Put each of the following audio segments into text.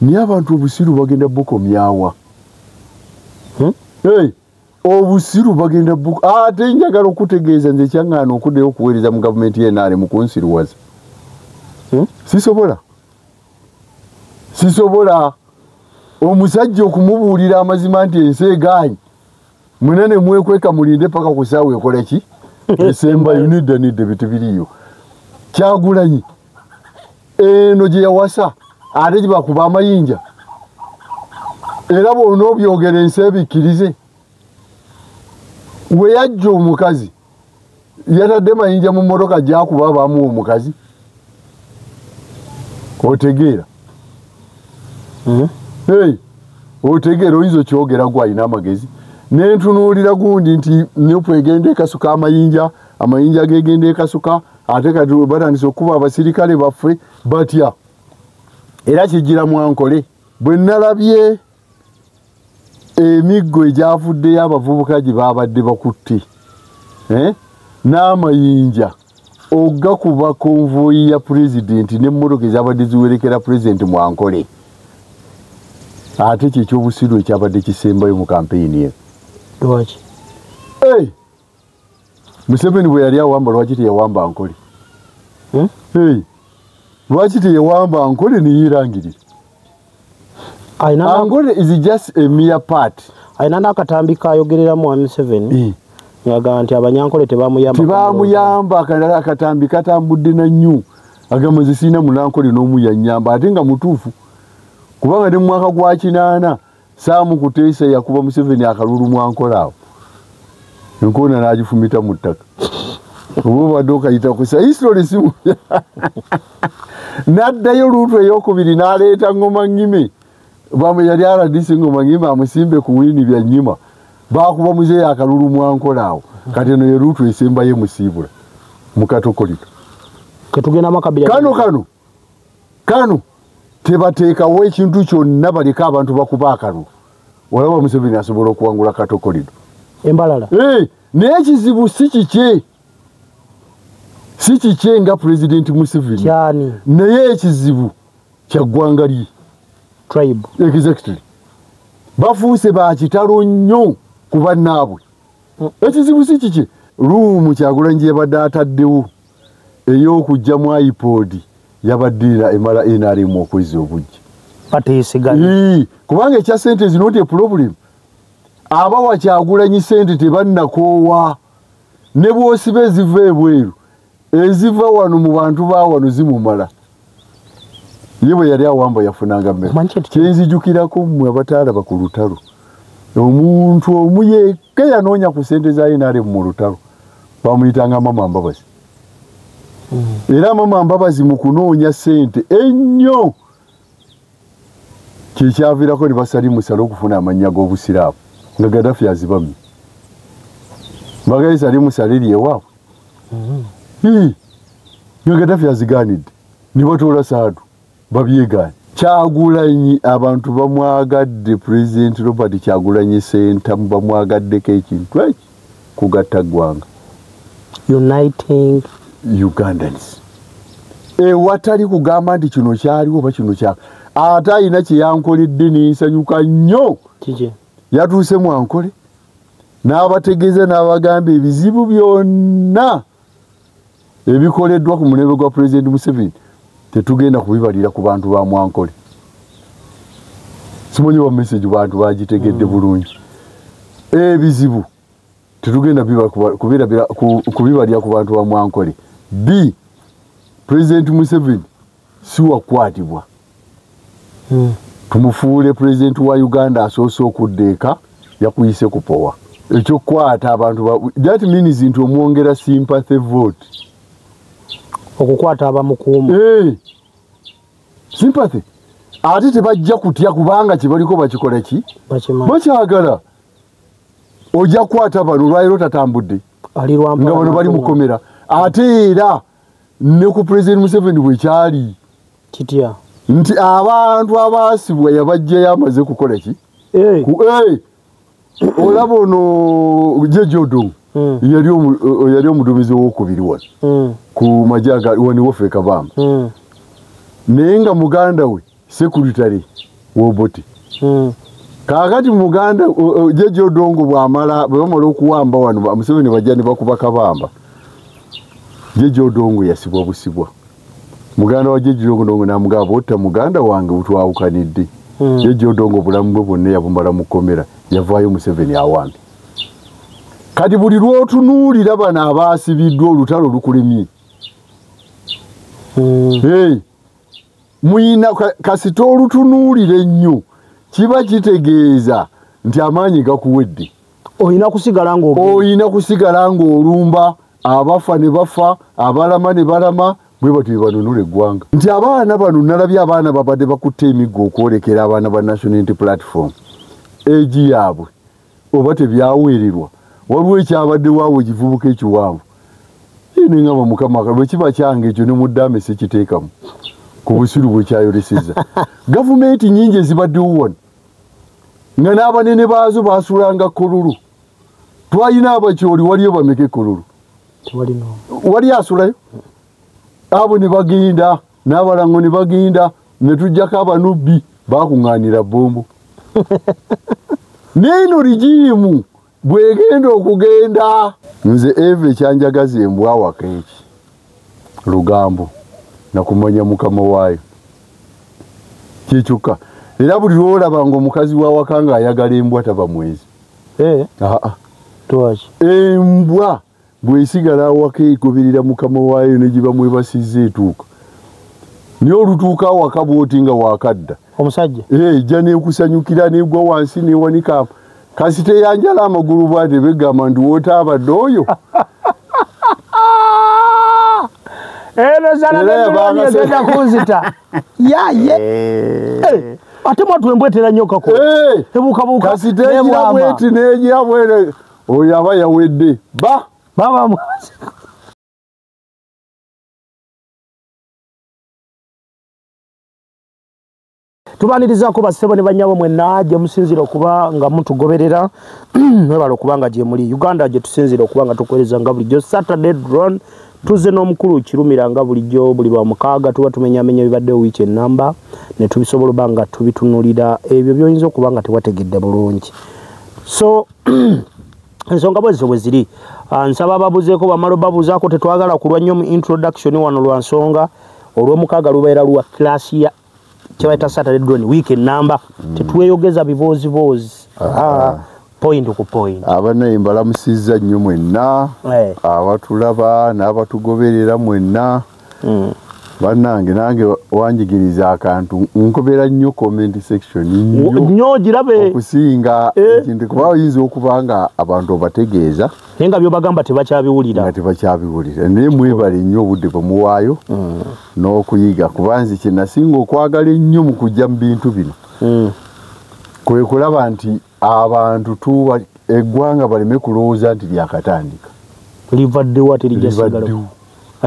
Ni abantu obusiru bagenda buko myawa. Hey, obusiru bagenda buko. Ate njagala okutegeeza nze kyangano okuddeyo okuweereza mu government y'enaale mu kunsiruwaza. Sisobola omusajja okumubuulira amazima nti ensi egaanyi munene mwekweka mulinde paka kusaawe ekola ki esemba unida bitu biriyo Kyagulanyi eno gye yawasa ate gye bakuba amayinja era bw'ona obyogera ensi ebikkirize we yajja omukazi yatadde mayinja mu mmotoka gyakuba abamuwa omukazi otegeera hey, otegeera oyinza kyogera gwe alina amagezi nentunuulira gundi nti Nuupu egenda ekasuka amayinja gegenda ekasuka ate kati batandise okuba abasirikale baffe batya era kijjira Mwankole bwe nalabye emiggo egyavuddeyo abavubuka gye babadde bakutte n'amayinja ogakuba konvoyi ya pulezidenti n'emmotoka ezabadde ziwerekera pulezidenti Mwankole ate kyekyobusiru ekyabadde kisembayo mu kampeyini ye lwaki Museveni bwe yali awamba lwaki teyawamba Ankole lwaki teyawamba Ankole neyirangirira Ankole is just a mere part ayina n'akatambi kayogerera mu Museveni yaga nti abanyankole tebamuyamba akalala akatambi katambudde na nnyo agamba nze sirina munankole n'omu yannyamba ate nga mutuufu kubanga ne mu mwaka gwa 8 Saamu Kuteesa yakuba Museveni akalulu Mwankole awo enkoona n'agifumita mu ttaka oba obadde okayita kusa history simu n'addayo luutu ey'okubiri n'aleeta Ngoma Ngime bamwe yali aladise Ngoma Ngime amusimbe ku wini bya nnyima baakuba muzeeyo akalulu Mwankole awo kati eno ye luutu esembayo musiibula mu Katokolito ketugenda makabira kano tebateekawo ekintu kyonna baleka abantu bakuba akalulu olaba Museveni asobola okuwangula Katokolito embalala naye ekizibu si kikye nga President Museveni kyani naye ekizibu kya ggwanga lye tribe exactly bafuuse bakitalo nnyo ku bannaabwe ekizibu si kikye luumu Kyagulanyi yabadde ataddewo ey'okugyamu iPod yabadde emala NRM okwezi obujja bateesiganye kubanga ekya sente is not a problem abawa Kyagulanyi sente tebannakoowa ne bw'osiba eziva ebweru eziva wano mu bantu ba wano zimumala ye bwe yali awamba yafunanga mmere kyenzijukirako mmwe abataalaba ku lutalo omuntu omu yekka yanoonya ku sente za NRM mu lutalo bamuyitanga Mama Mbabazi era Mama Mbabazi mu kunoonya sente ennyo kyekyaviirako ne basali musala okufuna amannya g'obusiraamu nga Gaddafi azibamye bagayisa ali musaliri ewaabwe nga Gaddafi azigaanidde ne batoola saadu babyegaanye Kyagulanyi abantu bamwagadde President Robert Kyagulanyi Ssentamu bamwagaddeko ekintu eki kugatta ggwanga uniting Ugandans watali kugamba nti kino kyaliwo oba kino kya ate ayina kye yankoledde nensanyuka nnyo yatuuse Mwankole n'abategeeza n'abagamba ebizibu byonna ebikoleddwa ku mulembe gwa President Museveni tetugenda kubibalira ku bantu ba Mwankole simanyi wa message bantu bagitegedde bulungi ebizibu tetugenda kubibalira ku bantu ba Mwankole President Museveni si wakwatibwa tumufuule President wa Uganda asoose okuddeeka yakuyise kupowa ekyokwata abantu that means nti omwongera sympathy vote okukwata abamukuumu sympathy ate tebajja kutya kubanga kyebaliko bakikola ki bakyagala ojja kukwata bano olwaliro tatambudde nga bano bali mukomera ate era ne ku President Museveni bwekyali kitya nti abantu abaasibwa yabajjayo amaze kukola ki olaba ono Jejodo yali omuduumizi owokubiri wano ku majaga wani waffe Kabamba naye nga muganda we secretary woboti kakati muganda jeje odongo bwamala bwamala okuwamba wano amuseveni bajani bakuba kabamba jeje odongo yasibwa busibwa muganda wa jeje odongo namugaba otta muganda wange utwawukanidde jeje odongo bulamu bwe bonna yabumala mukomera yavaayo Museveni awambi kati buli lwotunuulira bano abaasibiddwa olutalo lukulemye hey muyina kasita olutunuulire ennyo kiba kitegeeza nti amaanyi gakuwedde oyina kusigala ng'olumba abafa ne bafa abalama ne balama bwe batyo banunula eggwanga nti abaana bano nalabye abaana babadde bakutte emiggo okwolekera abaana ba National Unity Platform egi yaabwe oba tebyaweererwa waliwo ekyabadde waawe ekivubuka ekiwanvu ine ngamba mukama bwe kiba kyange ekyo ne muddame sekiteekamu ku busiru bwe kyayoleseza gavumenti nnyingi ezibaddewo wano nga n'abanene baazo baasulanga kolulu twalina abakyoli waliyo bameke kolulu wali asulayo abo ne bagenda n'abalango ne bagenda ne tujjako abanubbi baakuŋŋaanira bombo neeno rigimu bwegenda okugenda nze eve ekyanjagaza embwa waka eki lugambo nakumanya mukama waayo kikyuka era buli lwolaba ng'omukazi wa waka nga ayagala embwa taba mwezi embwa bwesigala awaka egoberera mukama waayo ne giba mwebasizza etuuka niyo olutuuka awaka bwoti nga wakadda omusajja ejja neekusanyukira neegwa wansi neewanika kasi teyanjala amagulu bwate begamba ndi wootaabadde oyo ate mwatu embwetera nyokako ebukabuka kasi tegira bweti negira bwere oyo aba yawedde baba tubanirizaako bassebo ne bannyabo mwenna gye musinzira okuba nga mutugoberera mwebala okuba nga gye muli Uganda gye tusinzira okuba nga tukuweereza nga bulijjo Saturday drone tuze n'omukulu kirumira nga bulijjo buli lwa mukaaga tuba tumenyamenya ebibaddewo wiiki ennamba ne tubisobola oba nga tubitunulira ebyo by'oyinza okuba nga tewategedde bulungi so ensonga bwezo bwe ziri nsaba ababuzeeko bamala babuzaako tetwagala kulwa nnyo mu introduction wano lwa nsonga olw'omukaaga lubeera lwa klasi ya kyebayita Saturday drone weekend number tetweyogeza biboozibozi point ku point abanaye mbalamusizza nnyo mwenna abatulaba n'abatugoberera mwenna bannange nange wanjigiriza akantu nkobera nnyo comment section nnyo girabe okusinga ekintu kuba oyinza okuba nga abantu obategeeza naye nga byobagamba tebakyabiwulira naye mwebale nnyo obudde bwemuwaayo n'okuyiga kuba nze kye nasinga okwagala ennyo mu kujja mu bintu bino kwe kulaba nti abantu tuba eggwanga baleme kulowooza nti lyakatandika livaddewo ate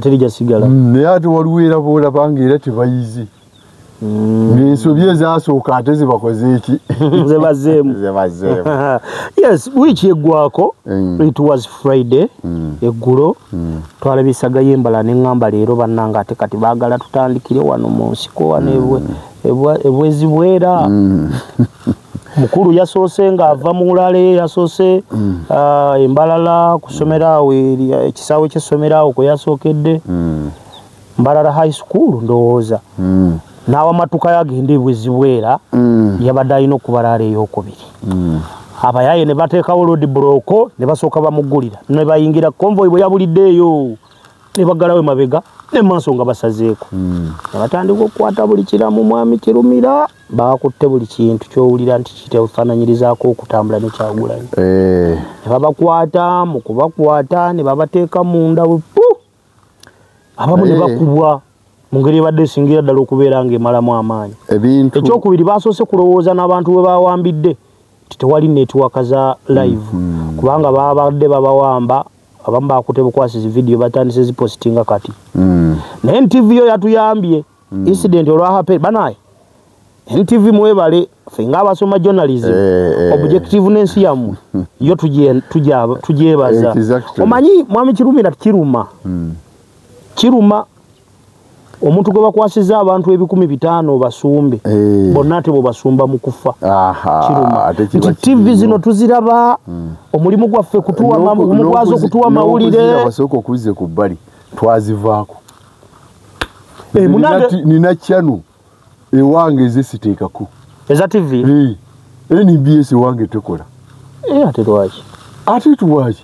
lijjasigala naye ate waliwo era boolabanga era tebayizi ng'ensobi ezasooka ate zibakoze eki zebazeemu yes wiiki eggwako it was Friday eggulo twalabisagayo embala neŋŋamba leero bannanga ate kati baagala tutandikire wano mu nsiko wano ebwezibwera mukulu yasoose ng'ava mu Lale yasoose Embalala ku ssomero awo ekisaawe ky'essomero awo kwe yasookedde Mbalala high school ndowooza n'awamatuka yagenda ebwezibwera yabadde alina okubalaala ey'okubiri abayaye ne bateekawo road block ne basooka bamuggulira ne bayingira convoy bwe yabulidde eyo ne baggalawo emabega ne maaso nga basazeeko ne batandika okukwata buli kiramu mwami Kirumira bakutte buli kintu kyowulira nti kitefaananyirizaako okutambula ne Kyagulanyi ne babakwata mu kubakwata ne babateeka munda abamu ne bakubwa mu ngeri ebadde esingira ddala okubeera ng'emalamu amaanyi ekyokubiri basoose kulowooza n'abantu bwe bawambidde titewali netiwaka za live kubanga babadde babawamba abamu bakutte bukwasizi video batandise zipositinga kati naye NTV yo yatuyambye incident olwahape banaye NTV mwebale ffe ng'abasoma journalism objectiveness yammwe yo tugyebaza omanyi mwami Kirumira kiruma omuntu gwe bakwasiza abantu 500 basumbe bonna ate bo basumba mu kufa kiruma TV zino tuziraba omulimu gwaffe kutuwa omugwazo okutuwa mawulire basoko kuze ku bali twazivaako nina channel ewange ezisiteekako eza TV NBS wange tekola ate tuwaki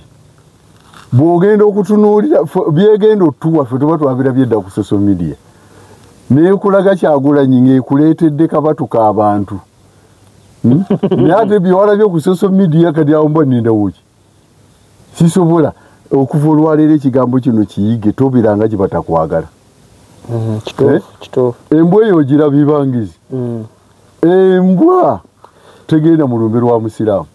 bwogenda okutunuulira byegenda otuwa ffe tuba twabirabye edda ku social media neekulaga Kyagulanyi ng'ekuleetedde kabatuka abantu naye ate byewalabye ku social media kati awo mba nindawo ki sisobola okuva olwaleero ekigambo kino kiyige tobiranga gye batakwagala embwa eyo ogirabibangizi embwa tegenda mu lumbe lwa musiraamu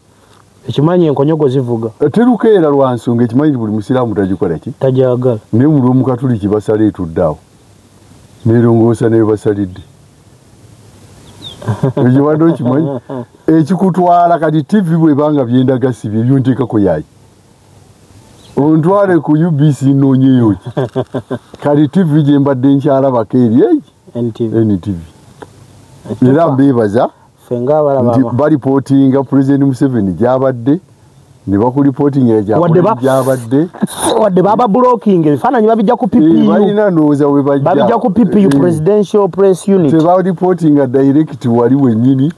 ekimanyi enkonyogo zivuga terukeera lwa nsonga ekimanyi buli musiraamu tagikola ki tajagala naye mu lw'omukatuliki basala etuddeawo nerongoosa naye basalidde ekibadde okimanyi ekikutwala kati TV bwebanga byendagasi bye byonteekako yayi ontwale ku UBC noonyeyo ki kati TV gye mbadde nkyalabako eri NTV era mbeebaza nti balipootinga President Museveni gyabadde ne bakulipootingira gyabadde wadde baba blocking ebifaananyi babijja ku PPU balina ndowooza we babijja ku PPU Presidential Press Unit tebalipootinga direct wali wennyini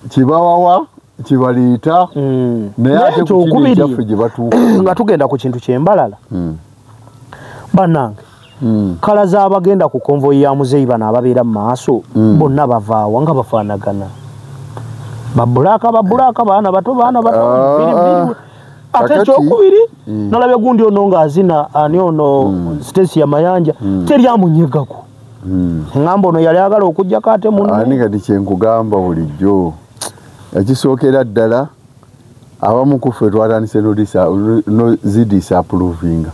kyebawawa kibaleeta naye ate ku kindi ekyaffe gye batuuka nga tugenda ku kintu kyembalala bannange kala z'abagenda ku konvoyi ya muzeeyi bano ababeera mu maaso bonna bavaawa nga bafaanagana babulaka baana bato ate ekyokubiri nalabye gundi ono ng'azina ani ono Stacy ya Mayanja teryamunyegako eŋŋamba ono yali agala okugjako ate ani kati kyenkugamba bulijjo ekisookera ddala abamu ku ffe twatandise zidisapprovinga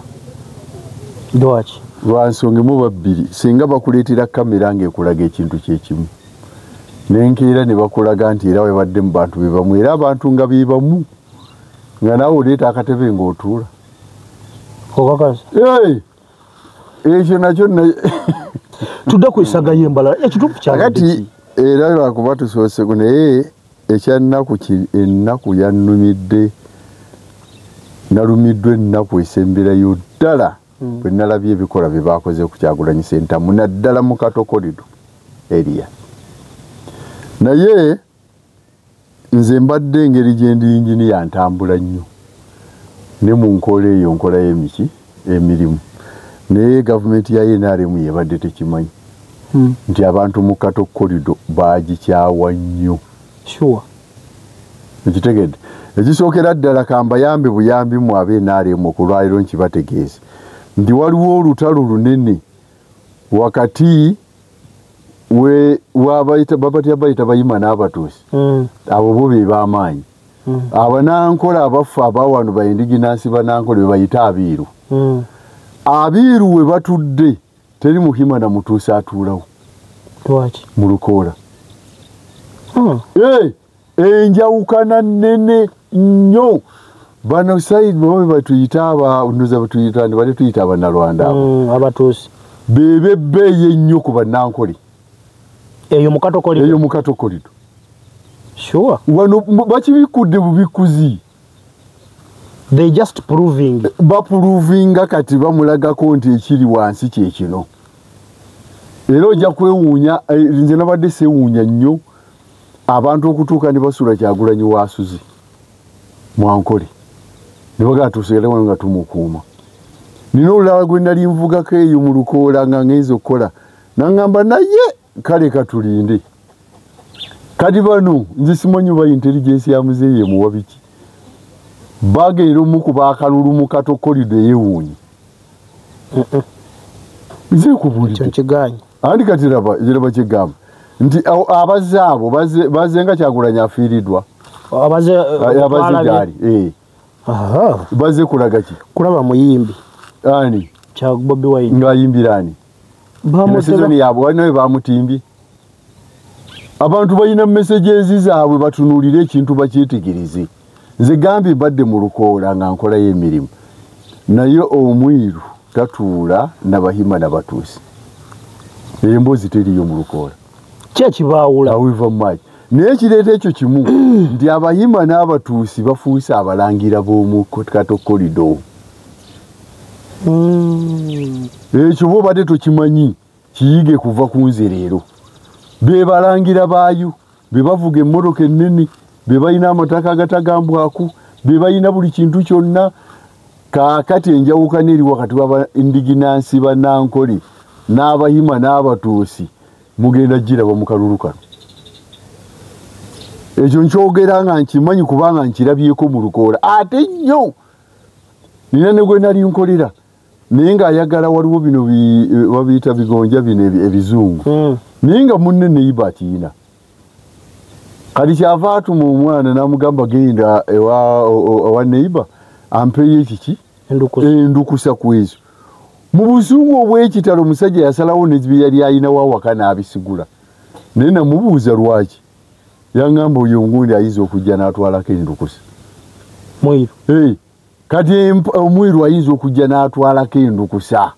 lwaki lwa nsonga emu babbiri singa bakuleetera kamera ng'ekulaga ekintu kyekimu nenkeera ne bakulaga nti era webadde mu bantu be bamu era abantu nga be bamu nga naawe oleeta akatebe ng'otuula okakasa ekyo nakyo tudde ku isaga y'embalala ekituufu kyakati era lwakuba tusoose naye ennaku yannumidde nalumiddwa ennaku esemberayo ddala bwe nalabye ebikola bye baakoze ku Kyagulanyi Ssentamu naddala mu katokolido eriya naye nze mbadde engeri gye ndi yinginiya ntambula nnyo ne mu nkola eyo nkolayo emirimu naye gavumenti ya NRM yebadde tekimanyi nti abantu mu katokolido baagikyawa nnyo ekitegedde ekisookera ddala kambayambe buyambi mu abe NRM okulwaliro nkibategeeza nti waliwo olutalo lunene wakati babatya bayita bayima n'abatuusi abo bo be b'amaanyi abanankola abaffe abawano baindiginansi banankola be bayita abiiru abiiru we batudde teri muhima na mutuusi atuulawo mu lukoola enjawukana nnene nnyo bano saidi bwe batuyita batuyita abanalwanda abatuusi bebe bbeeyi ennyo ku bannankole eyo mu katokolido wano bakibikudde bubikuzi bapuluvinga kati bamulagako nti ekiri wansi kyekino era ojja kwewuunya nze nabadde seewuunya nnyo abantu okutuuka ne basula Kyagulanyi waasuzi mwankole ne bagaa tusigalewo nga tumukuuma nina olulala gwe nali nvugako eyo mu lukoola nga ngenza okukola naŋŋamba naye kale katulinde kati bano nze simanyi oba intelligence ya muzeeyi emuwa biki bagenda omukuba akalulu mu katokolido eyewuunyi nze kubulidde andi kati raba kyegamba nti abazze abo bazze nga Kyagulanyi afiiriddwa abazze gaali bazze kulaga ki kulaba muyimbi ani kya Bobi Wine ng'ayimbira ani season yaabwe walina we bamutimbye abantu balina messages zaabwe batunuulire ekintu bakyetegereze nze gambye badde mu lukoola nga nkolayo emirimu naye omwiru tatuula nabahima nabatuusi embozi teriyo mu Lukoola kyekibaawula awiva mu maaki naye ekireeta ekyo kimu nti Abayima n'Abatuusi bafuuse abalangira b'omu Katokolido ekyo bo badde tokimanyi kiyige kuva ku nze leero be balangira baayo be bavuga emmotoka ennene be balina amataka agatagambwaku be balina buli kintu kyonna kaakati enjawukana eri wakati wa indiginansi bannankole n'Abayima n'Abatuusi mugenda giraba mu kalulu kano ekyo nkyogera nga nkimanyi kubanga nkirabyeko mu Lukoola ate nnyo nina ne gwe nali nkolera naye ng'ayagala waliwo bino babiyita bigonja bino ebizungu naye nga munne neyiba atiina kati kyava atuma omwana n'amugamba genda ewa neiba ampeyo ekiki endukusa ku ezo mu busungu obw'ekitalo omusajja yasalawo nebye yali ayinawo awaka n'abisigula naye namubuuza lwaki yangamba oyo ngundi ayinza okujja n'atwalako endukusa mwiru kati omwiru ayinza okujja n'atwalako endukusa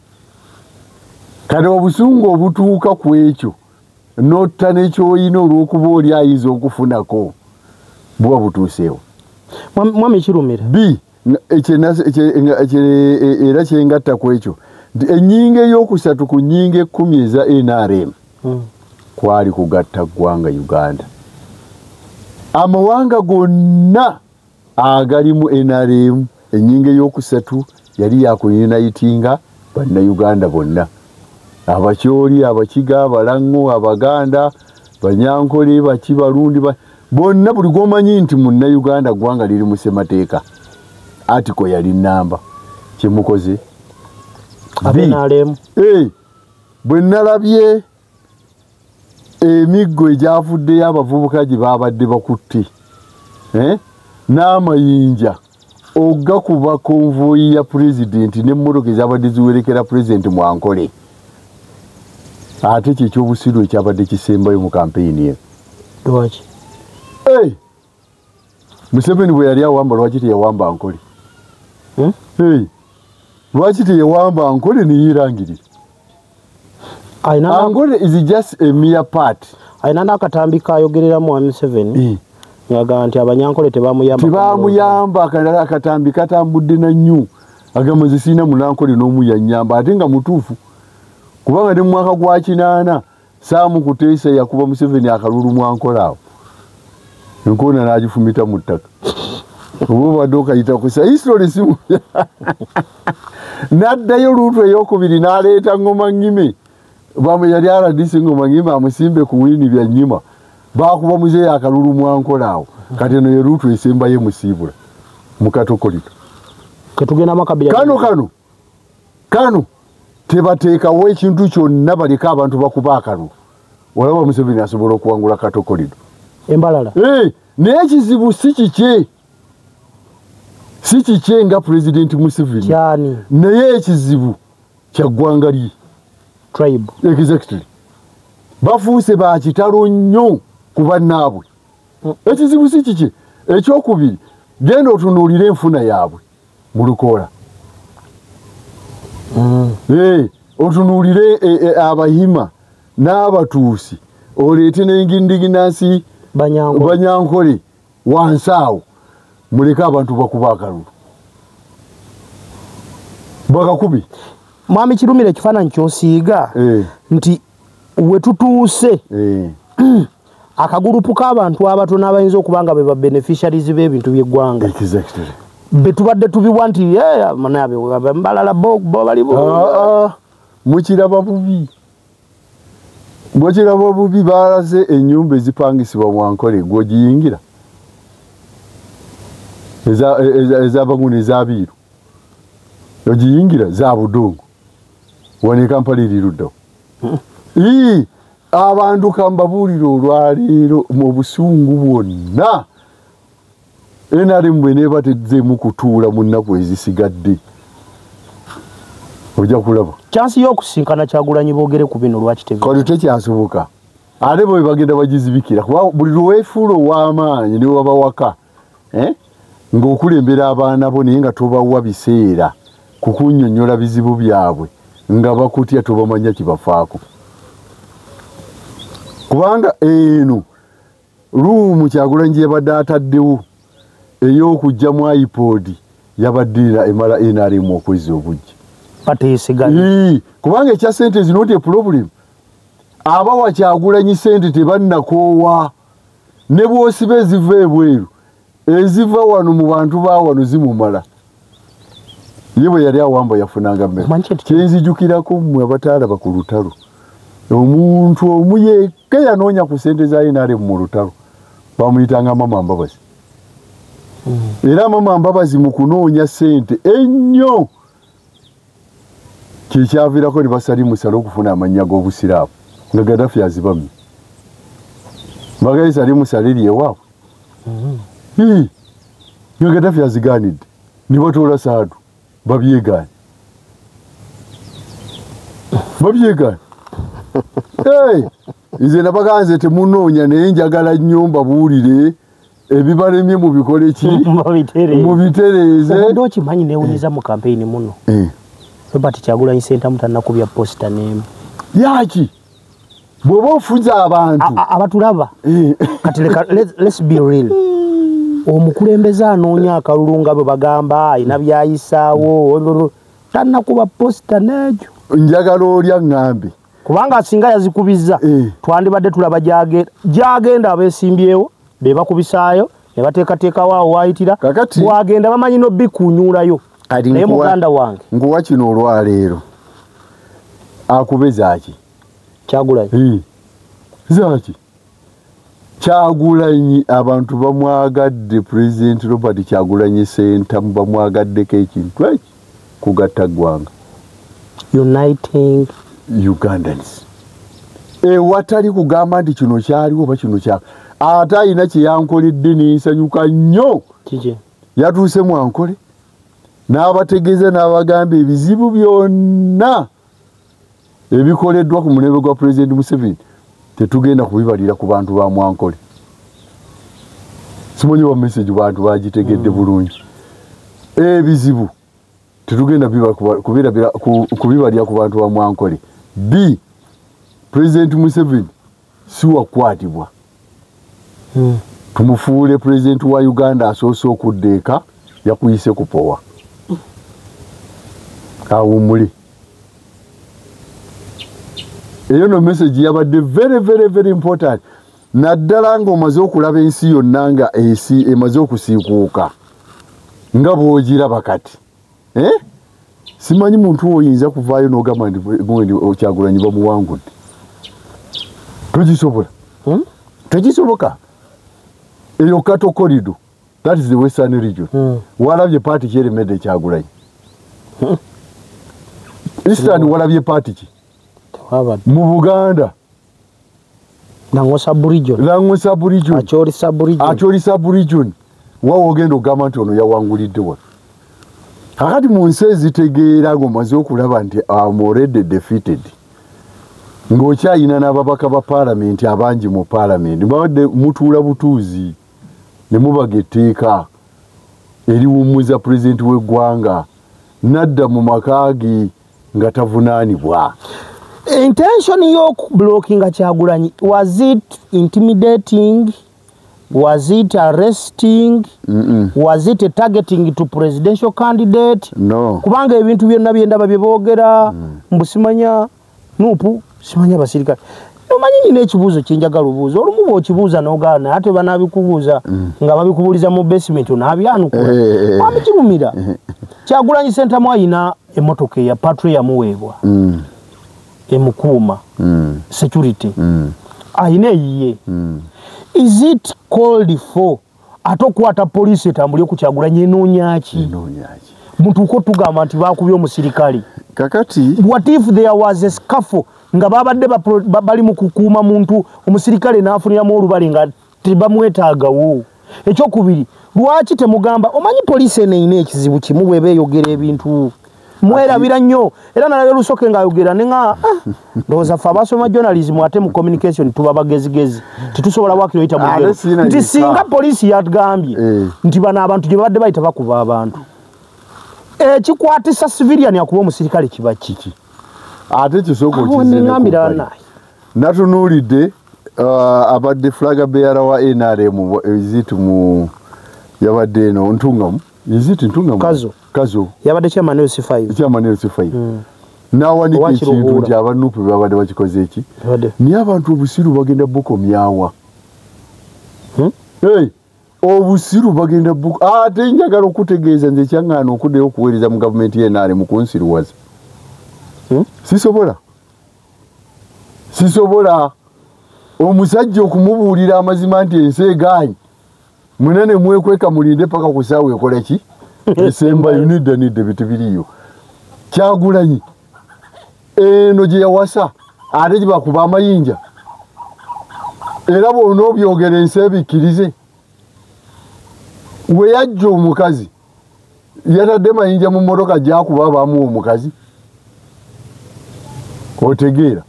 kati obusungu obutuuka ku ekyo notta nekyoyina olw'okuba oli ayinza okufunako buba butuuseewo mwami Kirumira era kyengatta ku ekyo nti ennyinga ey'okusatu ku nnyinga 10 eza NRM kwali kugatta ggwanga Uganda amawanga gonna agalimu NRM ennyinga ey'okusatu yali yakuyunitinga bannayuganda bonna abakyoli abakiga abalango abaganda banyankole bakibalundi bonna buli gwomanyi nti munnayuganda ggwanga liri mu ssemateeka atiko yali namba kyemukoze bwe nalabye emiggo egyavuddeyo abavubuka gye babadde bakutte n'amayinja ogakuba konvoyi ya pulezidenti n'emmotoka ezabadde ziwerekera pulezidenti Mwankole ate kyekyobusiru ekyabadde kisembayo mu kampeyini ye lwaki Museveni bwe yali awamba lwaki teyawamba Nkole lwaki teyawamba Nkole neyerangirira Nkole is just a mere part ayina n'akatambi kayogereramu wa Museveni ngaga nti abanyankole tebamuyamba akatambi katambudde na nnyo agamba nze siina munankole n'omu yannyamba ate nga mutuufu kubanga ne mu mwaka gwa 8 Saamu Kuteesa yakuba Museveni akalulu Mwankole awo enkoona n'agifumita mu ttaka oba obadde okayita kusa history simu n'addayo luutu ey'okubiri n'aleeta Ngoma Ngime bamwe yali aladise Ngoma Ngime amusimbe ku wini bya nnyima bakuba muzeeyi akalulu Mwankole awo kati eno ye luutu esembayo musiibula mu Katokolido ketugenda makabira kano tebateekawo ekintu kyonna baleka abantu bakuba akalulu walaba Museveni asobola okuwangula Katokolido embalala naye ekizibu si kikye nga Pulezidenti Museveni naye ekizibu kya ggwanga lye tribe exactly bafuuse bakitalo nnyo ku bannaabwe ekizibu si kikye ekyokubiri genda otunuulire enfuna yaabwe mu Lukoola otunuulire Abayima n'Abatuusi oleete n'engindiginansi Banyankole wansi awo muleke abantu bakuba akalulu bakakubi mwami Kirumira ekifaananyi kyosiiga nti we tutuuse akagurupu k'abantu abatono abayinza okuba nga be ba beneficiaries b'ebintu by'eggwanga be tubadde tubiwa nti mbalala bo bali mukiraba bubi balaze ennyumba ezipangisibwa Mwankole gw'ogiyingira ez'abanguno ez'abiiru ogiyingira za budongo wane Kampala eriruddawo abantu kambabuulira olwaleero mu busungu bwonna NRM bwe neeba tezzeemu kutuula mu nnaku ezisigadde ojja kulaba kyansi y'okusinkana Kyagulanyi boogere ku bino lwaki kati tekyasoboka ate bwe bagenda bagizibikira kuba buli lwefuula ow'amaanyi ne waba waka ng'okulembera abaana bo naye nga tobawa biseera kukunnyonnyola bizibu byabwe nga bakutya tobamanya kibafaako kubanga eno ruumu Kyagulanyi yabadde ataddewo ey'okujjamu iPod yabadde emala NRM okwezi obujja kubanga ekya sente is not a problem. Abawa Kyagulanyi sente tebannakoowa ne bw'osiba eziva ebweru eziva wano mu bantu ba wano zimumala. Ye bwe yali awamba yafunanga mmere kyenzijukirako mmwe abataalaba ku lutalo omuntu omu yekka yanoonya ku sente za NRM mu lutalo bamuyitanga Mama Mbabazi. Era Mama Mbabazi mu kunoonya sente ennyo kyekyaviirako ne basalimusala okufuna amannya g'obusiraamu nga Gaddafi azibamye. Magayi salimusala eri ewaabwe nga Gaddafi azigaanidde ne batoola Saadu babyegaane. Nze nabaganze temunoonya naye njagala nnyo mbabuulire ebibalemye mu bikole ki mubitereeze. Ndo kimanyi neewuniza mu kampeyini muno Robert Kyagulanyi senta mutanakubya posta n'emu yaki bw'oba ofuza abantu abatulaba kati let's be real. Omukulembeze anoonya akalulu nga bwe bagamba ayina byayisaawo tannakuba posta n'egyo. Njagala olya ŋŋambe kubanga asinga yazikubiza twandibadde tulaba gyagenda abeesimbyewo be bakubisaayo ne bateekateekawo awo waayitira bwagenda bamanyi no bikunyuulayo. Naye muganda wange nguwa kino olwaleero akube zaaki Kyagulanyi zaaki Kyagulanyi abantu bamwagadde President Robert Kyagulanyi senta bamwagaddeko ekintu eki kugatta ggwanga uniting Ugandans. Watali kugamba nti kino kyaliwo oba kino kya ate ayina kye yankoledde nensanyuka nnyo yatuuse mwankole n'abategeeza n'abagamba ebizibu byonna ebikoleddwa ku mulembe gwa President Museveni tetugenda kubibalira ku bantu ba Mwankole. Simanyi wa message bantu bagitegedde bulungi. Ebizibu tetugenda kubibalira ku bantu ba Mwankole. B President Museveni si wakwatibwa. Tumufuule President wa Uganda asoose okuddeeka yakuyise kupowa. Awumuli. Eyo no message yabadde very important. Naddala ng'omaze okulaba ensi yonna nga ensi emaze okusiikuuka nga bw'ogiraba kati. Simanyi muntu oyinza kuvaayo n'ogamba nti Kyagulanyi bamuwangudde. Togisobola. Tegisoboka. Eyo Kato Corridor, that is the Western region. Walabye party kyeremedde Kyagulanyi. Eastern walabye party ki? Mu Buganda Lango sub-region Acholi sub-region wawo ogenda ogamba nti ono yawangulidde wa kakati mu nsi ezitegeera ng'omaze okulaba nti I'm already defeated ng'okyayina n'ababaka ba paalamenti abangi mu paalamenti babadde mutuula butuuzi ne mubaga etteeka eriwummuza pulezidenti w'eggwanga nadda mu maka ge nga tavunaanibwa. Intention yok blocking Kyagulanyi, was it intimidating? Was it arresting? Was it targeting to presidential candidate? No. Kubanga ebintu byonna byendaba byeboogera mbusimanya nupu simanya basirikale. Omanyi nina ekibuuzo kyenjagala obuuza olumu bw'okibuuza n'ogaana ate banabikubuuza nga babikubuuliza mu basement onaabyanukula wamikirumira. Kyagulanyi sentamu ayina emmotoka eya patro yamuweebwa emukuuma security ayina eyiye. Is it called for ate okukwata poliisi etambulye ku Kyagulanyi enoonyaki mutuuka otugamba nti baakubye omusirikale kakati what if there was a scuffle nga babadde bali mu kukuuma muntu omusirikale n'afuniramu olubale nga tebamwetaagawo. Ekyokubiri lwaki temugamba omanyi poliisi eno eyina ekizibu kimu bw'eba eyogera ebintu mwerabira nnyo era nalabe Lusoke ng'ayogera ne nga ndowooza ffe abasoma journalism ate mu communication tuba bagezigezi tetusobola wakiro yita mugero nti singa poliisi yagambye nti bano abantu gye babadde bayita bakuba abantu ekikwatisa civilian akuba omusirikale kiba kiki ate kisooka okizina naye natunuulidde abadde flag bearer wa NRM iziti mu yabadde no ntungamu iziti ntungamu kazo yabadde chairman LC5 nawanika ekintu nti abanupu babadde bakikoze eki niye abantu obusiru bagenda buko myawa obusiru bagenda buko ate njagala okutegeeza nze kyaŋŋaana okuddeyo okuweereza mu gavumenti y'NRM mu kunsiruwaza sisobola omusajja okumubuulira amazima nti ensi egaanyi munene mwekweka mulinde paka ku ssaawa ekola ki esembayo nidda bitu biriyo Kyagulanyi eno gye yawasa ate gye bakuba amayinja era bw'ona obyogera ensi ebikkirize we yajja omukazi yatadde mayinja mu mmotoka gyakuba abamuwa omukazi otegeera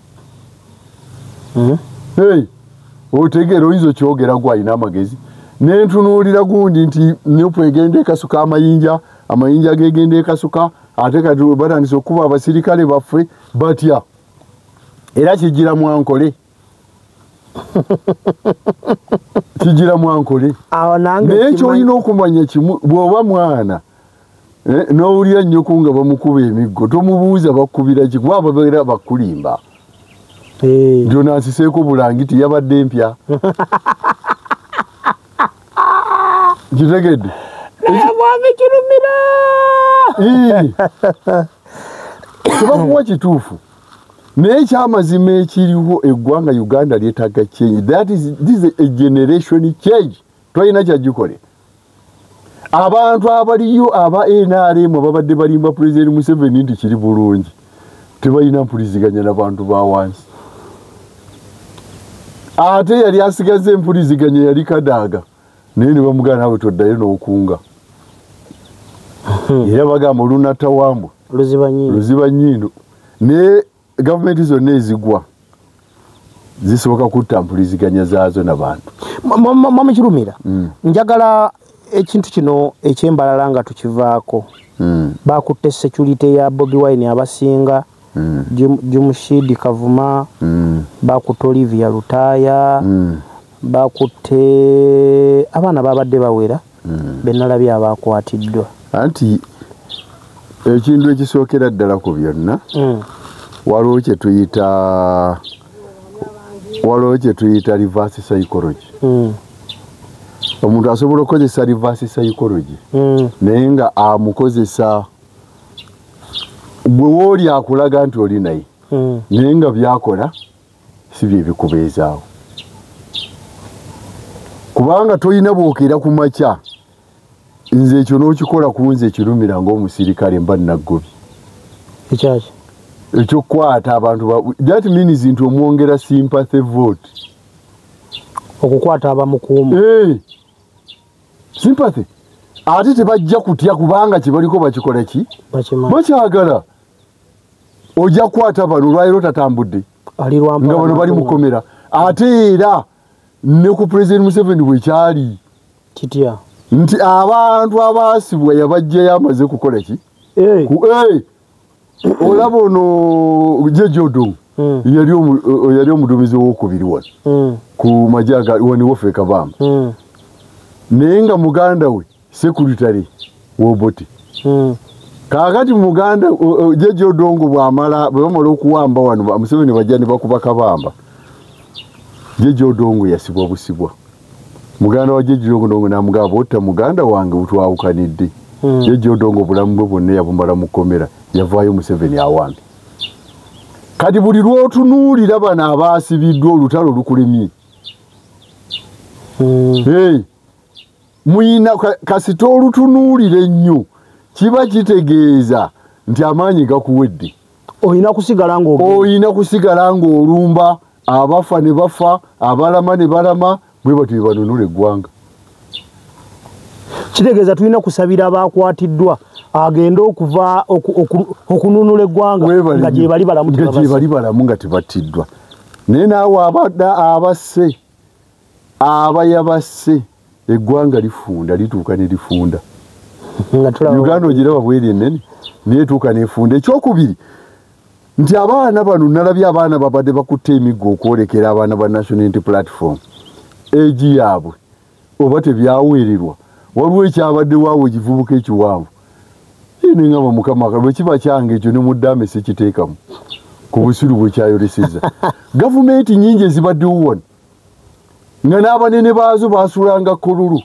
otegeera oyinza okyogera gwe alina amagezi nentunuulira gundi nti nupu egenda ekasuka amayinja gegenda ekasuka ate kati batandise okuba abasirikale baffe batya era kigira mwankole naye kyolina okumanya kimu bw'oba mwana n'owulira nnyoko nga bamukuba emiggo tomubuuza bakubira ki kuba babeera bakulimba nti onansiseeko bulangiti yabadde mpya kitegedde tebakuwa kituufu naye kyamazima ekiriwo eggwanga Uganda lyetaaga change. This is a generation change. Twalina kyagikole abantu abaliyo aba NRM babadde balimba President Museveni nti kiri bulungi tebalina mpuliziganya n'abantu ba wansi ate yali asigaze empuliziganya yali Kadaga naye ne bamugana nawe toddayo n'okunga era bagamba olunatawambwa luziba nnyindo ne gavumenti zonna ezigwa zisoboka kutta mpuliziganya zaazo n'abantu. Mama Kirumira njagala ekintu kino ekyembalala nga tukivaako bakutte security ya Bobi Wine abasinga Jumushidi Kavuma bakutte Olivia Lutaya bakutte abaana babadde bawera benalabye abakwatiddwa anti ekintu ekisookera ddala ku byonna waliwo kye tuyita reverse psychology omuntu asobola okukozesa reverse psychology naye nga amukozesa bwe wooli akulaga nti oli naye naye nga byakola si bye bikubeezaawo kubanga tolina bwokera ku makya nze ekyo n'okikola ku nze Kirumira ng'omusirikale mba naggobi ekyaki ekyokukwata abantu that means nti omwongera sympathy vote okukwata abamukuuma sympathy ate tebajja kutya kubanga kyebaliko bakikola ki bakyagala ojja kukwata bano olwaliro tatambudde nga bano bali mukomera ate era ne ku President Museveni bwekyali kitya nti abantu abaasibwa yabajjayo amaze kukola ki olaba ono Jeje Odongo yali omuduumizi w'okubiri wano ku majaga wani wofe Kabamba naye nga muganda we sekuritale w'Obote kaakati muganda Jeje Odongo bwe bamala okuwamba wano Museveni bajja ne bakuba Kabamba Jeje Odongo yasibwa busibwa muganda wa Jeje Odongo n'amugamba otta muganda wange butwawukanidde Jeje Odongo obulamu bwe bwonna yabumala mu kkomera yavaayo Museveni awambi kati buli lw'otunuulira bano abaasibiddwa olutalo lukulemye muyina kasita olutunuulira ennyo kiba kitegeeza nti amaanyi gakuwedde oyina kusigala ng'olumba abafa ne bafa abalama ne balama bwe batyo banunula eggwanga kitegeeza tulina kusabira abakwatiddwa agenda okuva okununula eggwanga nga gye bali balamu nga tebattiddwa naye naawe abasse abayabasse eggwanga lifunda lituuka ne lifunda Uganda ogiraba bweri ennene naye etuuka nefunda. Ekyokubiri nti abaana bano nalabye abaana babadde bakutte emiggo okwolekera abaana ba National Unity Platform egi yaabwe oba tebyaweererwa waliwo ekyabadde waawo ekivubuka ekiwanvu nengamba mukama bwe kiba kyange ekyo ne muddame sekiteekamu ku busiru bwe kyayoleseza gavumenti nyingi ezibaddewo wano nga n'abanene baazo baasulanga kolulu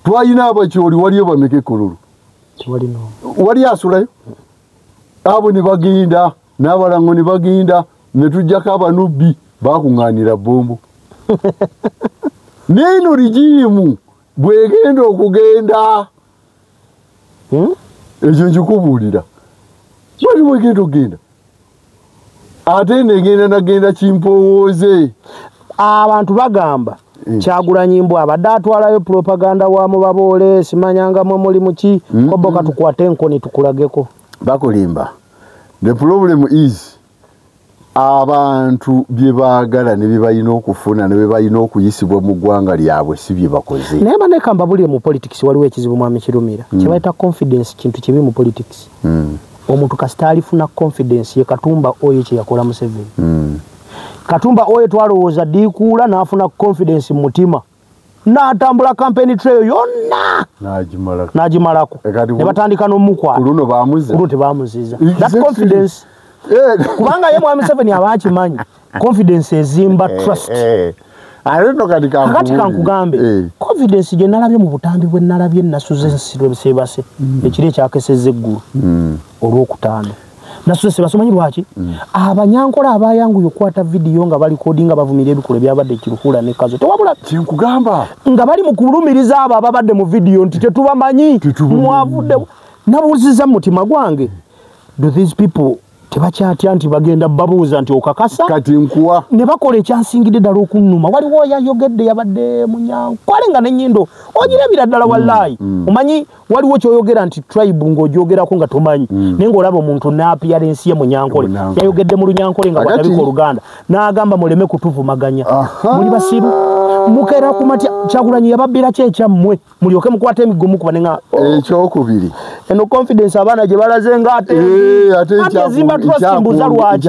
twalina abakyoli waliyo bameke kolulu wali asulayo abo ne bagenda n'abalango ne bagenda ne tujjako abanubbi baakuŋŋaanira bombo n'eno rigimu bwegenda okugenda ekyo nkikubuulira bwati bwegenda okugenda ate negenda nagenda kimpowooze abantu bagamba Kyagulanyi Mbu abadde atwalayo propaganda wa mubaboole simanyangamu mulimu ki koboka tukwate enkoni tukulageko bakulimba. The problem is abantu bye baagala ne bye balina okufuna ne bye balina okuyisibwa mu ggwanga lyabwe si bye bakoze. Naye banekamba buli mu politics waliwo ekizibu mwami Kirumira kye bayita confidence kintu kibi mu politics. Omuntu kasita alifuna confidence ye Katumba oyo kye yakola Museveni. Katumba oyo twalowooza diikuula n'afuna confidence mu mutima n'atambula campaign trail yonna n'agimalako ne batandika n'omukwata luno tebamuziza that confidence kubanga ye mwami Museveni abakimanyi confidence ezimba trust kati kankugambe confidence gye nalabye mu butambi bwe nalabye nasuze nsirwe sebase ekiri ekyakeseza eggulu olwokutaano nasuze sebase manyi lwaki abanyankola abayanguye okwata video nga bali codinga bavumirira ebikole byabadde kiruhula ne kazo tewabula kinkugamba nga bali mu kulumiriza abo ababadde mu video nti tetubamanyi mwavudde nabuuziza mu mutima gwange do these people tebakyatya nti bagenda babuuza nti okakasa kati nkuwa ne bakola ekyansingidde ddala okunnuma waliwo yayogedde yabadde munyankwale nga n'ennyindo ogirabira ddala wallahi omanyi waliwo kyoyogera nti tribe ng'ogyogerako nga tomanyi naye ng'olaba omuntu n'appearance ye munyankole yayogedde mu lunyankole nga bw'atabika oluganda n'agamba muleme kutuvumaganya muli basiru mukeera ku matya Kyagulanyi yababbira ki ekyammwe mulyoke mukwate emiggo kuba nenga ekyokubiri eno confidence abaana gye balaze ng'ate ezimba trust mbuza lwaki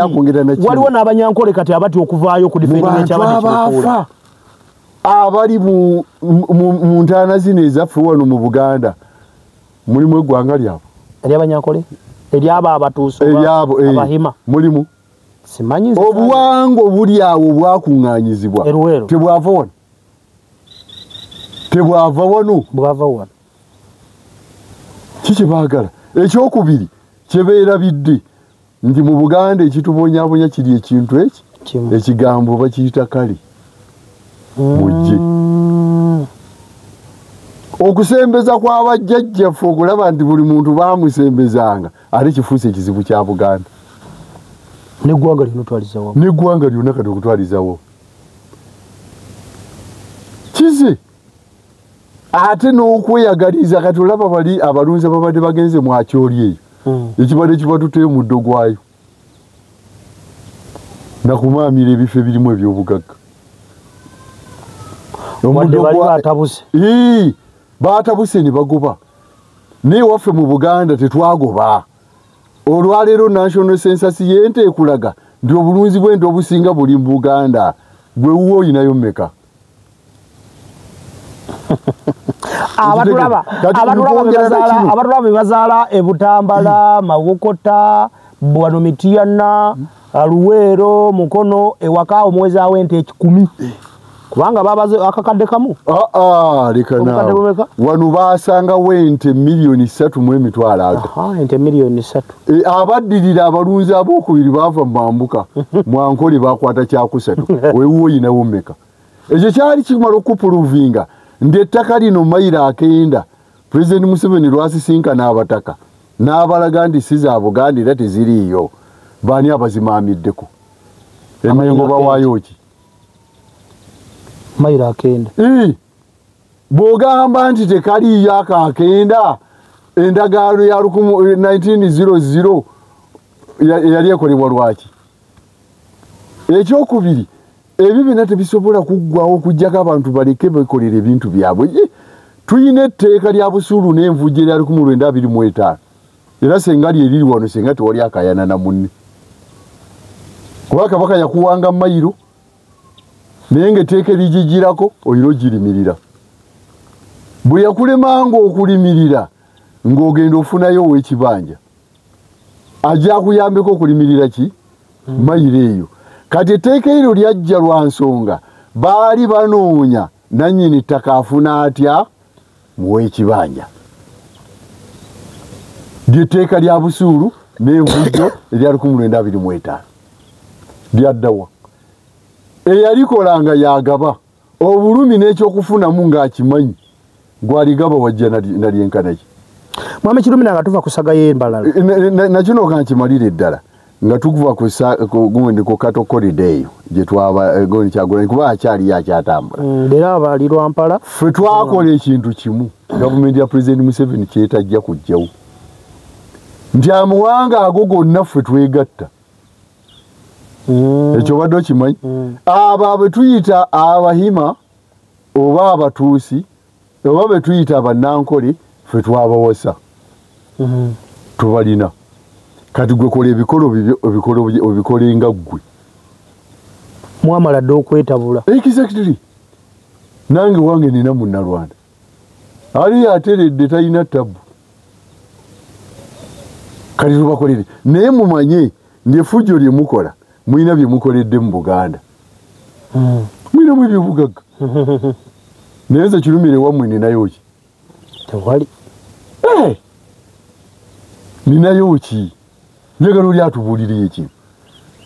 waliwo n'abanyankole kati abati okuvaayo ku defending ekyabadde kirukula abali mu ntaana zino ezaffe wano mu Buganda mulimu eggwanga lyabo ery'abanyankole eryabo abatuuso abahima mulimu simanyi obuwangwa buli awo bwakuŋŋaanyizibwa tebwava wano bwava wano kiki baagala ekyokubiri kyebeerabidde nti mu Buganda ekitubonyabonya kiri ekintu ekigambo bakiyita kale mujje okusembeza kw'abajjajjaffe okulaba nti buli muntu baamusembezanga ate kifuuse ekizibu kya Buganda neggwanga lyonna kati okutwalizawo kize ate n'okweyagaliza kati olaba bali abalunzi ababadde bagenze mu akyoli eyo ekibadde kibatutteyo muddo gwayo nakumaamira ebifo ebirimu ebyobugagga baatabuse ne bagoba naye waffe mu Buganda tetwagoba olwaleero national census yente ekulaga nti obulunzi bw'ente obusinga buli mu Buganda gwe wuwo oyinayo mmeka abatulaba bebazaala ebutambala mawokota bwano mitiyana Luweero Mukono ewaka omwezi awente 10 kubanga babaze akakadde kamu leka nawe wano baasanga wente milioni 3.3 ente milioni 3 abaddirira abalunzi ab'okubiri baava mambuka mwankole bakwata kyakusatu weewuwo oyinawo mmeka ekyo kyali kimala okupuluvinga nd'ettaka lino mayiro akenda President Museveni lwasisinkana abataka n'abalaga nti si za Buganda era teziriiyo baani abazimaamiddeko emengo bawaayo ki mayiro akenda bw'ogamba nti tekaliiyo akakenda endagaano ya 1900 yali ekolebwa lwaki ekyokubiri ebyo byonna tebisobola kuggwawo okuggyako abantu baleke bekolera ebintu byabwe tuyina etteeka lya busuulu n'envujja erya 1925 era senga lyeriri wano senga tewali akayana na munne kuba kabaka yakuwanga mayiro naye ng'etteeka ligigirako oyiro girimirira bwe yakulemanga okulimirira ng'ogenda ofunayo ow'ekibanja ajja akuyambeko okulimirira ki mayiro eyo kati etteeka eryo lyajja lwa nsonga baali banoonya nannyini ttaka afuna atya muw'ekibanja lyetteeka lya busuulu n'envujjo erya 1925 lyaddawa eyalikolanga yagaba obulumi n'ekyokufunamu ng'akimanyi gwaligaba wajja nalyenkanaki mwami Kirumira nga tuva kusaga y'embalala nakino kankimalire eddala nga tukuva ku Kato corridor eyo gye twaba goni Kyagulanyi kuba akyali akyatambula era abali Lwampala ffe twakola ekintu kimu gavumenti ya President Museveni kyetajja kujjawo nti amuwanga ago gonna ffe twegatta ekyo badde okimanyi abo bwe tuyita abahima oba abatuusi oba bwe tuyita abanankole ffe twabawasa tubalina kati gwe kola ebikolo bibyo obikolenga ggwe mwamala dde okwetabula exactly nange wange nina munnalwanda ali ateredde talina ttabu kati tubakolere naye mumanye ng'effujjo lye mukola mulina bye mukoledde mu Buganda mulinamu ebyobugagga naye nze Kirumira wammwe ninayo ki tewali ninayo ki njagala oli atubuuliriye ekintu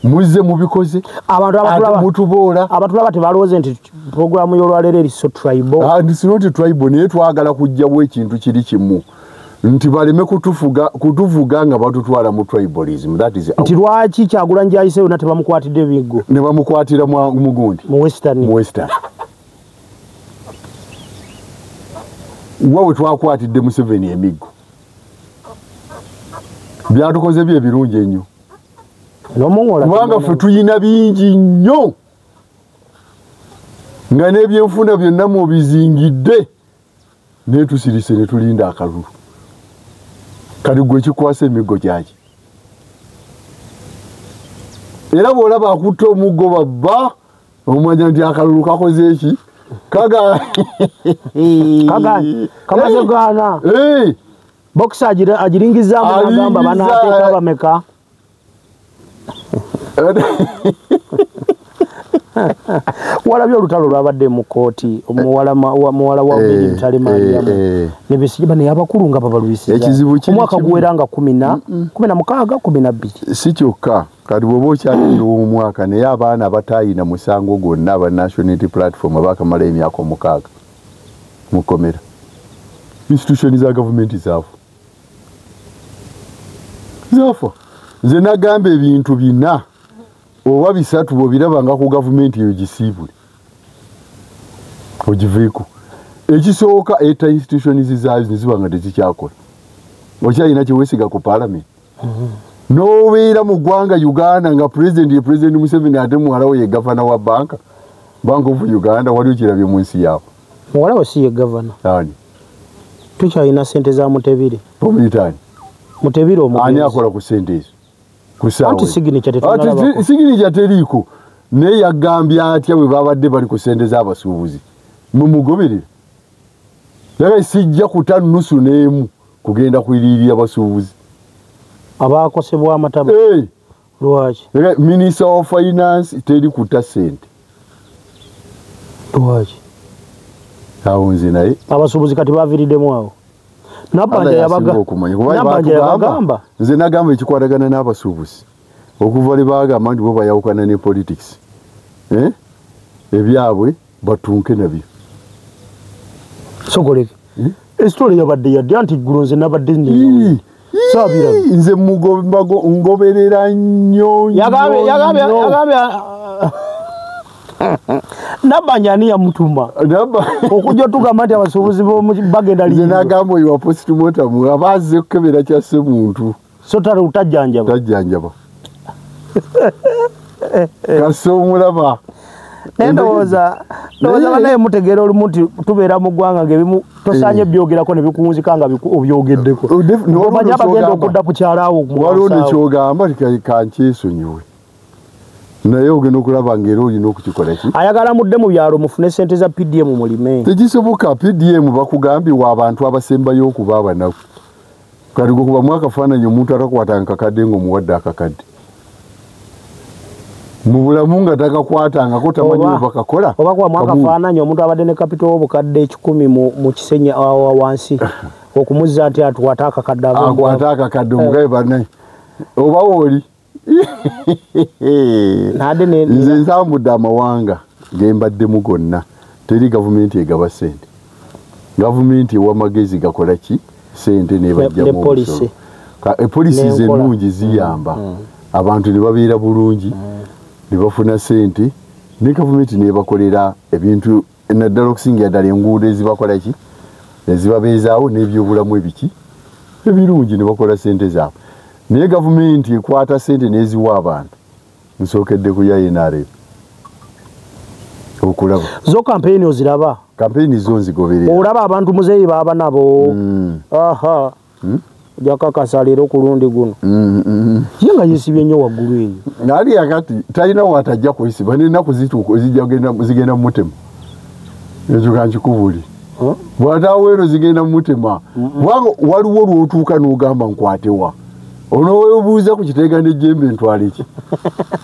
muzze mubikoze abantu mutuboola abatulaba tebalowooze nti puroguramu y'olwaleero eri so tribal sinoti tribal naye twagala kujjawo ekintu kiri kimu nti baleme kutuvuga nga batutwala mu tribalism that is nti lwaki Kyagulanyi gyayise yonna tebamukwatidde ebiggo ne bamukwatira mugundi mu western wawe twakwatidde Museveni emiggo byatukoze bye birungi ennyo kubanga ffe tuyina bingi nnyo nga n'ebyenfuna byonna mubizingidde naye tusirise ne tulinda akalulu kati gwe kikwasa emiggo kyaki era bw'olaba akutta omuggo babba omanya nti akalulu kakoze eki kamaze gaana bokisa agiringizaamu n'agamba banaateeka bameka walabye olutalo lwabadde mu kooti muwala wa Obedi Mutale Mariamu ne Besigye naye abakulu nga babalwisiza omwaka guwera nga 16 12 si kyokka kati bw'oba okyalira omwaka naye abaana abatayina musango gwonna aba National Unity Platform abakamala emyaka 6 mukomera institution za gavumenti zaafa nze nagamba ebintu bina oba bisatu bw'obirabanga ku gavumenti eyo gisiibule ogiveeko ekisooka eta institutions zaazo ne ziba nga tezikyakola okyalina kyeweesiga ku paalamenti n'obeera mu ggwanga Uganda nga President Museveni ate muwala we ye gavana wa Bank of Uganda wali okirabye mu nsi yaabwe muwala we si ye gavana ani tukyalina ssente za Mutebire Mutebire omugenzi ani akola ku ssente ezo anti siginicha teriiko naye yagambye atya bwe babadde bali ku ssente z'abasuubuzi mumugoberere naye sijja kuta nusu n'emu kugenda kwiriirira abasuubuzi abakosebwa amataba lwaki Minister of Finance teri kuta ssente lwaki awo nze naye abasuubuzi kati baaviriddemu awo Nabanja yabagamba nze nagamba ekikwatagana n'abasuubuzi okuva le bagamba nti bo bayawukana ne politics ebyabwe batunke nabyo sogoleke esitole yabadde yadde anti ggulo nze nabadde saabira nze ngoberera nnyo yagambye Nabanja ani yamutuma okujja tugamba nti abasuubuzi bagenda liyo nagamba oyo wa postmortem abazze okukebera kyasse muntu so tajjanjaba kase omulaba ndowooza banaye mutegeera olumu nti tubeera mu ggwanga ng'ebimu tosaanye byogerako ne bikuwunzika nga obyogeddeko omanya bagenda okudda ku kyalaawo waliwo nekyogamba kankyesonyiwe naye ogenda okulaba ngero olina okukikola ki ayagala mudde mu byalo mufune sente za PDM mulime tekisoboka PDM bakugambibwa abantu abasembayo okuba abanaku kati gwe kuba mwakafaananyi omuntu atakwatanga kakadde ng'omuwadde akakadde mu bulamu nga takakwatangako tamanyi bwe bakakola oba kuba mwakafaananyi omuntu abadde ne kapito w'obukadde 10 mu kisenya awa wansi okumuzza ati atukwata akakadde akwata akakadde omugabe bannaye oba wooli nze nsambudde amawanga gembaddemu gonna teri gavumenti egaba sente gavumenti ewa magezi gakola ki sente nebajjamu omusolo epolisi ennungi ziyamba abantu ne babeera bulungi ne bafuna sente ne gavumenti nebakolera ebintu naddala okusingira ddala enguudo ezibakola ki ezibabeezaawo n'ebyobulamu ebiki ebirungi ne bakola sente zaabwe naye gavumenti ekwata sente n'eziwa abantu nsookedde ku ya NRM okulaba zo kampeyini oziraba kampeyini zo nzigoberera olaba abantu muzeeyi baaba nabo aha jakakasa leero ku lundi guno ye nga yesibye nnyo waggulu eyo naali yakati talina watajja kwesiba n'ennaku zigenda mu mutema ekyo kankikubuuli bw'ataawo eno zigenda mu mutema waliwo lw'otuuka n'ogamba nkwatewa ono weebuuza ku kiteega n'ejjembe ntwale ki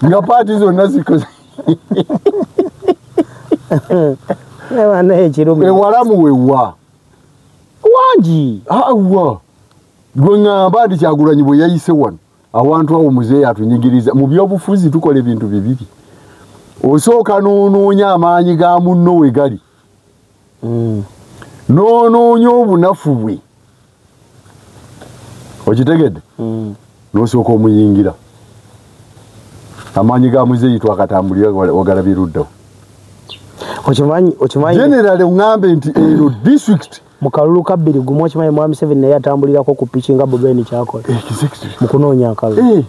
nga paati zonna zikoze ewalamu wewa wangi awa gwe ŋŋamba nti Kyagulanyi bwe yayise wano awantu awo muzeeyi atunyigiriza mu byobufuzi tukola ebintu bibiri osooka n'onoonya amaanyi ga munno we gali n'onoonya obunafu bwe okitegedde n'osooka omuyingira amaanyi ga muzeeyi twakatambulira wagalabye luddawo okimanyi generale ŋŋambe nti eno district mu kalulu ka 2 gumu okimanyi Mwami Museveni naye atambulirako ku piki nga Bobeni kyakola mu kunoonya akalulu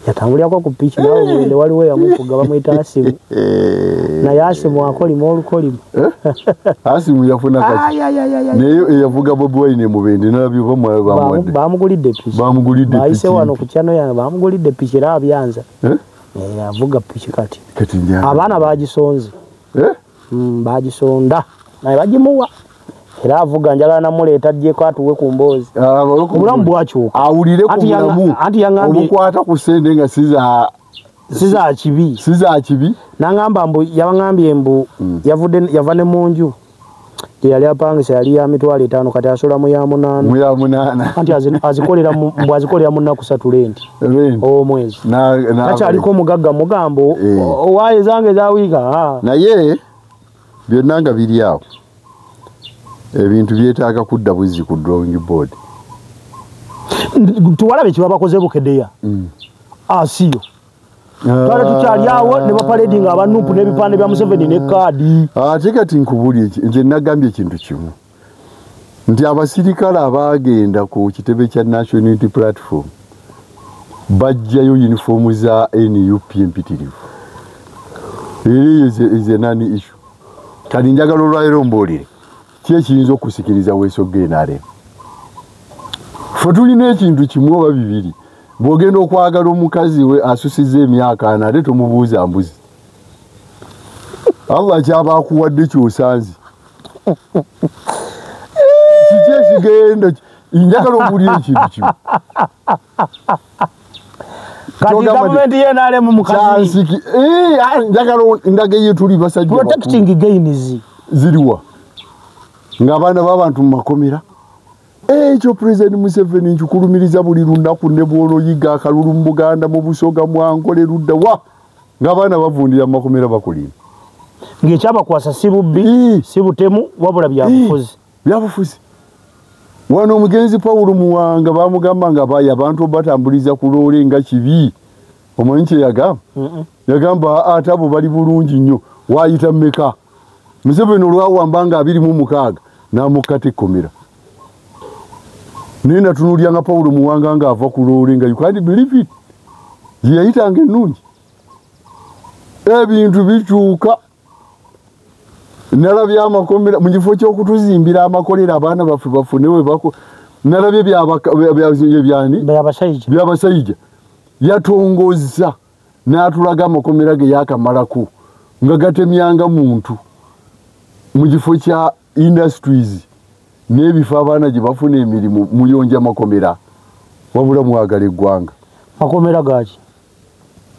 yatambulirako ku piki nawe wende waliwo yamuvuga bamuyita Asimu naye Asimu akolima olukolima Asimu yafuna kati naye eyavuga Bobi Wine mubende nalabyo bamugulidde piki bayise wano ku kyano yange bamugulidde piki era abyanza avuga piki kati abaana bagisonze bagisonda naye bagimuwa era avuga njagala namuleeta ajjeko atuwe ku mboozi obulamu bwakyuka awulire ku bulamu obukwata ku ssente nga siza kibi naŋŋamba mbu yabaŋŋambye mbu yava ne mu nju yali apangisa yali ya mitwalo 5 kati asola mu ya 8 anti azikolera mu nnaku 3 lenti omwezi takyaliko omugagga mugambo owaaye zange zawiika naye byonna nga biri awo ebintu byetaaga kudda buzzi ku drawing board tuwalabe kye babakoze bukedeya asiyo twala tukyali awo ne bapaledi nga abanupu n'ebipande bya Museveni ne kaadi ate kati nkubuli nze nagambye ekintu kimu nti abasirikale abaagenda ku kitebe kya National Unity Platform bajjayo yunifoomu za NUP empitirivu eyo is a non-issue kati njagala olwaliro mbuulire ki ekiyinza okusikiriza weesogga NRM fe tulina ekintu kimu oba bibiri bw'ogenda okwagala omukazi we asusizza emyaka 4 ate tomubuuza mbuzi Allah kyaba akuwadde kyosanze kiki ekigenda njagala obuulira ekintu kimu kati gavumenti y'NRM mukazi njagala ndaga eyo tuli basajja protecting gains ziriwa ng'abaana b'abantu mu makomera ekyo President Museveni nkikulumiriza buli lunaku ne bw'oloyiga akalulu mu Buganda mu Busoga mwankole ludda wa ng'abaana bavundira mu makomera bakulima ng'ekyabakwasa si bubbi si butemu wabula byabufuzi wano omugenzi Paulo Muwanga bamugamba nga bayi abantu batambuliza ku loole nga kibi omanyi kye yagamba ate abo bali bulungi nnyo waayita mmeka Museveni olwawamba nga 26 n'amukata ekkomera naye natunuulya nga Paulo Muwanga nga ava ku loole nga you can't believe it gye yayitanga ennungi ebintu bikyuka nalabye amakomera mu kifo ky'okutuzimbira amakolero abaana baffe bafunewe nalabye byabasayija yatongoza n'atulaga amakomera ge yakamalako nga gatemyanga muntu mu kifo kya industries n'ebifo abaana gye bafuna emirimu muyonja amakomera wabula mwagala eggwanga. Makomera gaki?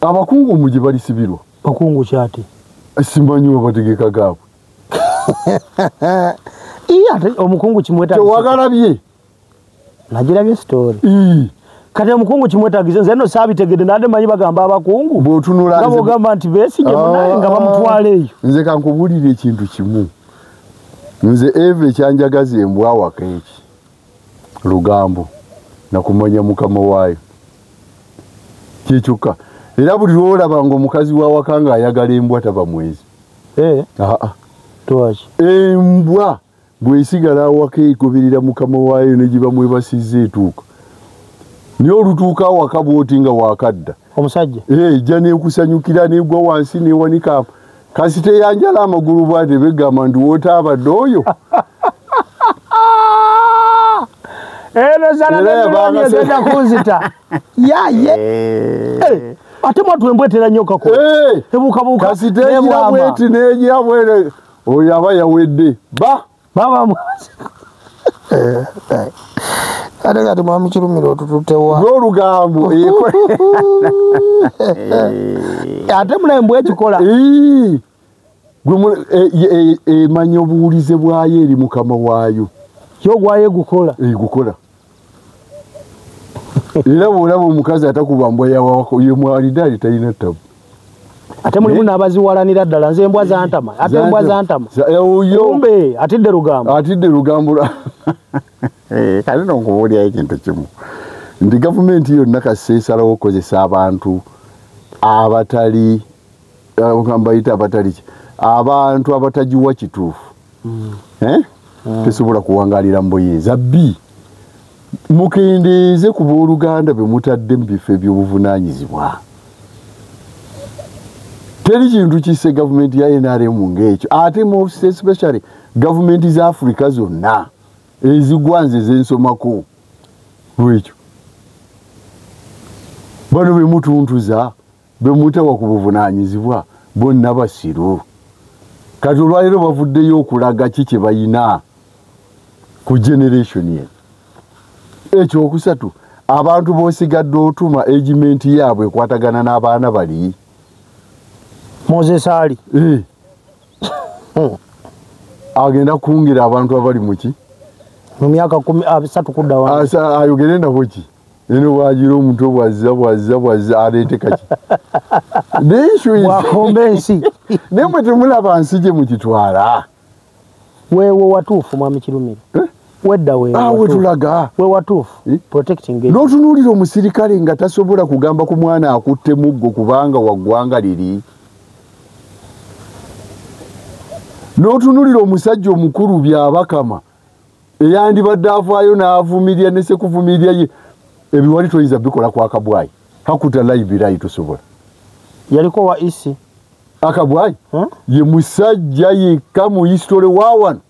Abakungu mu gye balisibirwa. Bakungu kyate? Simanyi babategeka gaabwe. Ate omukungu kimweta tewagalabye? Nagirabye story. Kati omukungu kimwetagize nze no sabitegede nade manyi bagamba abakungu bw'otunula nga bogamba nti besigye munaye nga bamutwaleeyo. Nze kankubulira ekintu kimu. Nze eve ekyanjagaza embwa waka eki lugambo nakumanya mukama waayo kikyuka era buli lwolaba nga omukazi wa waka nga ayagala embwa taba mwezi. Twaki embwa bwesigala awaka egoberera mukama waayo ne giba mwebasiza etuuka niyo olutuuka awaka bwoti nga wakadda omusajja ejja nekusanyukira negwa wansi newanika kasi teyanjala amagulu bwate begamba ndi wootaabadde oyo. Zana kunzita yaye ate mwatu embwetera nyoka ko ebukabuka kasi tegira bweti negira bwere oyo aba yawedde baba ate kati mwami Kirumira otututewa n'olugambo ate mulembwe ekikola emanya obuwulize bwayo eri mukama waayo yo gwaye gukola gukola era bwolaba omukazi atakuba mbwa yawako ye mwalidali talina tabu. Ate mulimu n'abaziwalanira ddala nze embwa zantama ate embwa zantama ombe atidde lugambo kale nokubulyayo ekintu kimu nti gavumenti yonna kasesalawo okozesa abantu abatali bayita abatali abantu abatagiwa kituufu tesobola kuwangalira mboye zabbi mukendeeze ku booluganda be mutadde mu bifo eby'obuvunanyizibwa. Teri kintu kisse gavumenti ya NRM ng'ekyo ate mu especially gavumenti za Africa zonna ezigwanze zensomako lwekyo bano be mutuntuza be mutawa ku buvunanyizibwa bonna basiru kati olwaliro bavuddeyo okulaga kiki bayina ku generation ye. Ekyokusatu abantu bosigadde otuma agement yaabwe ekwatagana n'abaana bali Moses Ali agenda kungira abantu abali muki mu myaka 3 kudda asa ayogere na hoki eno wajiro omuntu bwazza alete kaki wakombensi nemwe temulaba nsije mukitwala wewe watuufu mwami Kirumira wedda we tulaga we watuufu protecting n'otunuulira omusirikale nga tasobola kugamba ku mwana akutte muggo kubanga waggwanga liri n'otunuulira omusajja omukulu byabakama eyandibadde avaayo n'avumirya ne sekuvumirya ye ebiwali toyinza bikola kwa Kabwayi hakuta laibirayi tosobola yaliko wa isi Akabwayi ye musajja yekka mu history wawano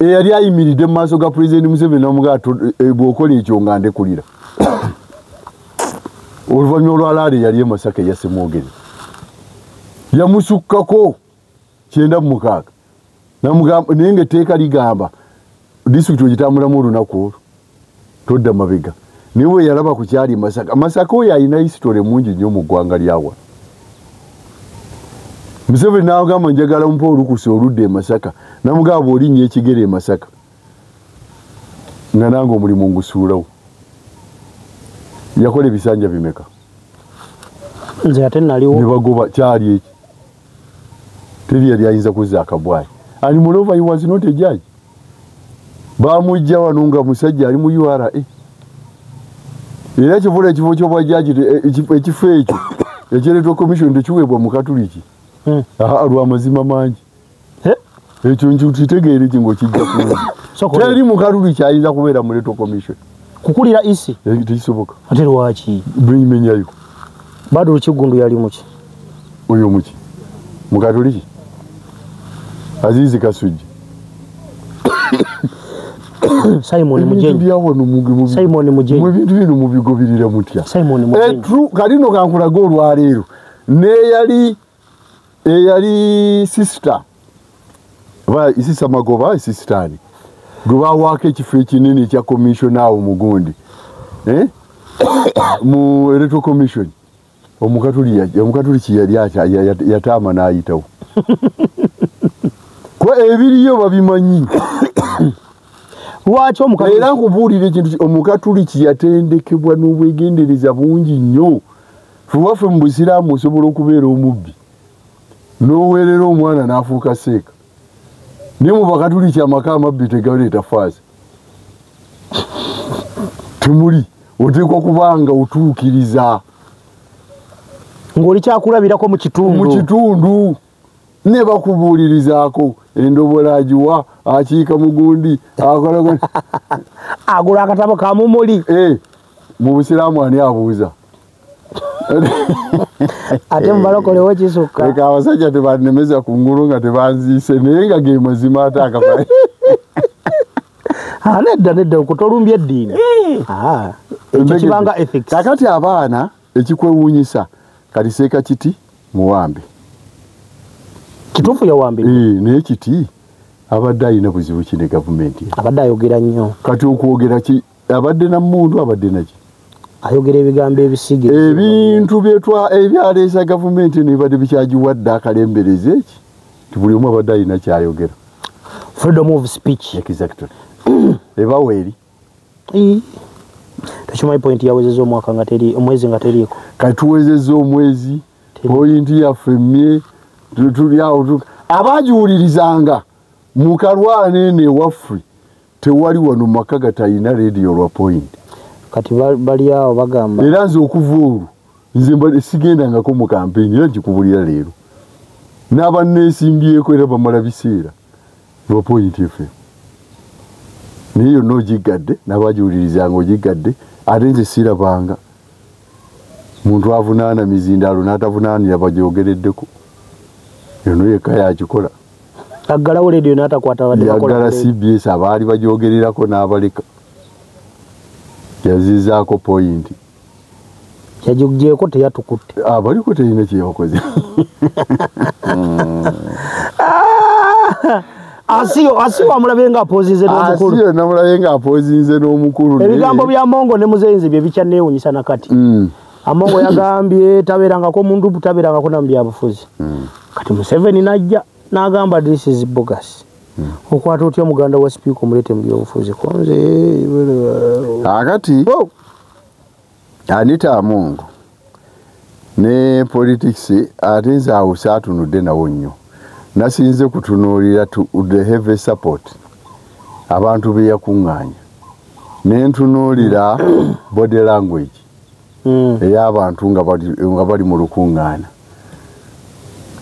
eyali ayimiridde mu maaso ga President Museveni n'omugaato bw'okola ekyo nga ndekulira oluvannyuma olwalaale yali emasaka eyasemwogere yamusukkako 9 namugamba naye ng'etteeka ligamba disitulikiti ogitambulamu olunaku olwo todda mabega naye we yalaba ku kyali Masaka oyo alina history mungi nnyo mu ggwanga lyawa. Museveni n'agamba njagala mpa olukusa oludde e Masaka namugamba olinnya ekigere e Masaka nga nange omulimu ngusuulawo. Yakola ebisanja bimeka nze ate naliwo ne bagoba kyali eki teri yali ayinza kuzza Akabwayi and moreover he was not a judge. Bamujja wano nga musajja ali mu URA era kivula ekifo ky'obwajjaji ekifo ekyo ekyeretwa commission tekiweebwa mu Katuliki lw'amazima mangi ekyo nkitegeere ki ng'okijja ku teri mu Katuliki ayinza kubeera mu Electoral Commission kukulira isi tekisoboka ate lwaki menyayo bado Kigundu yali muki oyo muki mu Katuliki Azizi Kasujja Simon Mujenyi Simon Mujenyi mu bintu bino mubigobirira mutya Simon Mujenyi true kalino kankulaga olwaleero ne yali sister ba isisa magoba isistani gwa wake ekifo ekinene ekya commission awo mugundi mu electoral commission omukatuli kiyali yatama n'ayitawo kwa ebiriyo babimanyi lwaki omukatuli era nkubuulira ekintu omukatuli kiyatendekebwa n'obwegendereza bungi nnyo fuwaffe mu busiraamu osobola okubeera omubbi n'oweerera omwana n'afuuka seeka naye mu bakatuli kyamaka amabbi tegaleeta faasa temuli oteekwa kubanga otuukiriza ng'oli kyakulabirako mu kitundu ne bakubuulirizaako endobola agiwa akiika mugundi akola agula akatabo ka mumuli mu busiraamu ani abuuza ate mubalokolewo kisukka eka abasajja tebannemeza ku ngulu nga tebanziise naye nga ge mazima ate akafa nedda okutolumbya eddiini ekyo kibanga ethics kakati abaana ekikwewuunyisa kaliseeka kiti muwambe kituufu yawambe naye kiti abadde alina buzibu ki ne gavumenti abadde ayogera nnyo kati okwogera ki abadde namuntu abadde naki ayogera ebigambo ebisige ebintu ebyaleesa gavumenti nebadde bikyagiwadde akalembereze eki ti buli omu abadde alina kyayogera freedom of speech exactly ebawo eri tekimanyi point yawezeza omwaka omwezi nga teriiko kati tuwezezza omwezi pointi yaffe mmye tuli awo abagiwulirizanga mu kalwanene ewaffe tewali wano maka gatalina radio lwa point kati bali awo bagamba era nze okuva olwo nze sigendangako mu kampeyini era nkikubulira leero n'abanneesimbyeko era bamala biseera lwa point fm naye yonna ogigadde n'abagiwulirizanga ogigadde ate nze sirabanga muntu avunaana mizindaalo n'atavunaanira bagyogereddeko yonna yekka yakikola aggalawo radio n'atakwata yaggala CBS abaali bagyogererako n'abaleka yazizaako point yagigyeko teyatukutte abaliko terina kyebakoze asiyo amulabe nga apozinze n'omukulu asiyo namulabe nga apozinze n'omukulu ebigambo bya Mongo ne Muzenzi bye bikyanneewunyisa nakati Amongo yagambye tabeerangako omuntu butabeerangako na byabufuzi kati Museveni najja n'agamba this is bogus okwata otya muganda wa speaker omulete mu byobufuzi konze akati Anita Amongo ne politics ate nze awo saatunudde nawo nnyo nasinze kutunuulira the heavy support abantu be yakuŋŋaanya nentunuulira body language ey'abantu nga bali mu lukuŋŋaana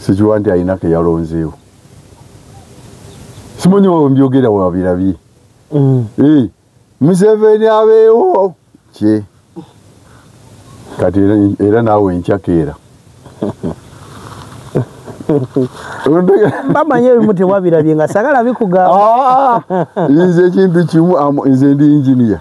sikiwa nti alina ke yalonzeewo simanyi wambyogera wabirabye Museveni abeewo kye kati era naawe enkyakeera bamanyi ebimu tewabirabye nga sagala bikugamba nze ekintu kimu nze ndi engineer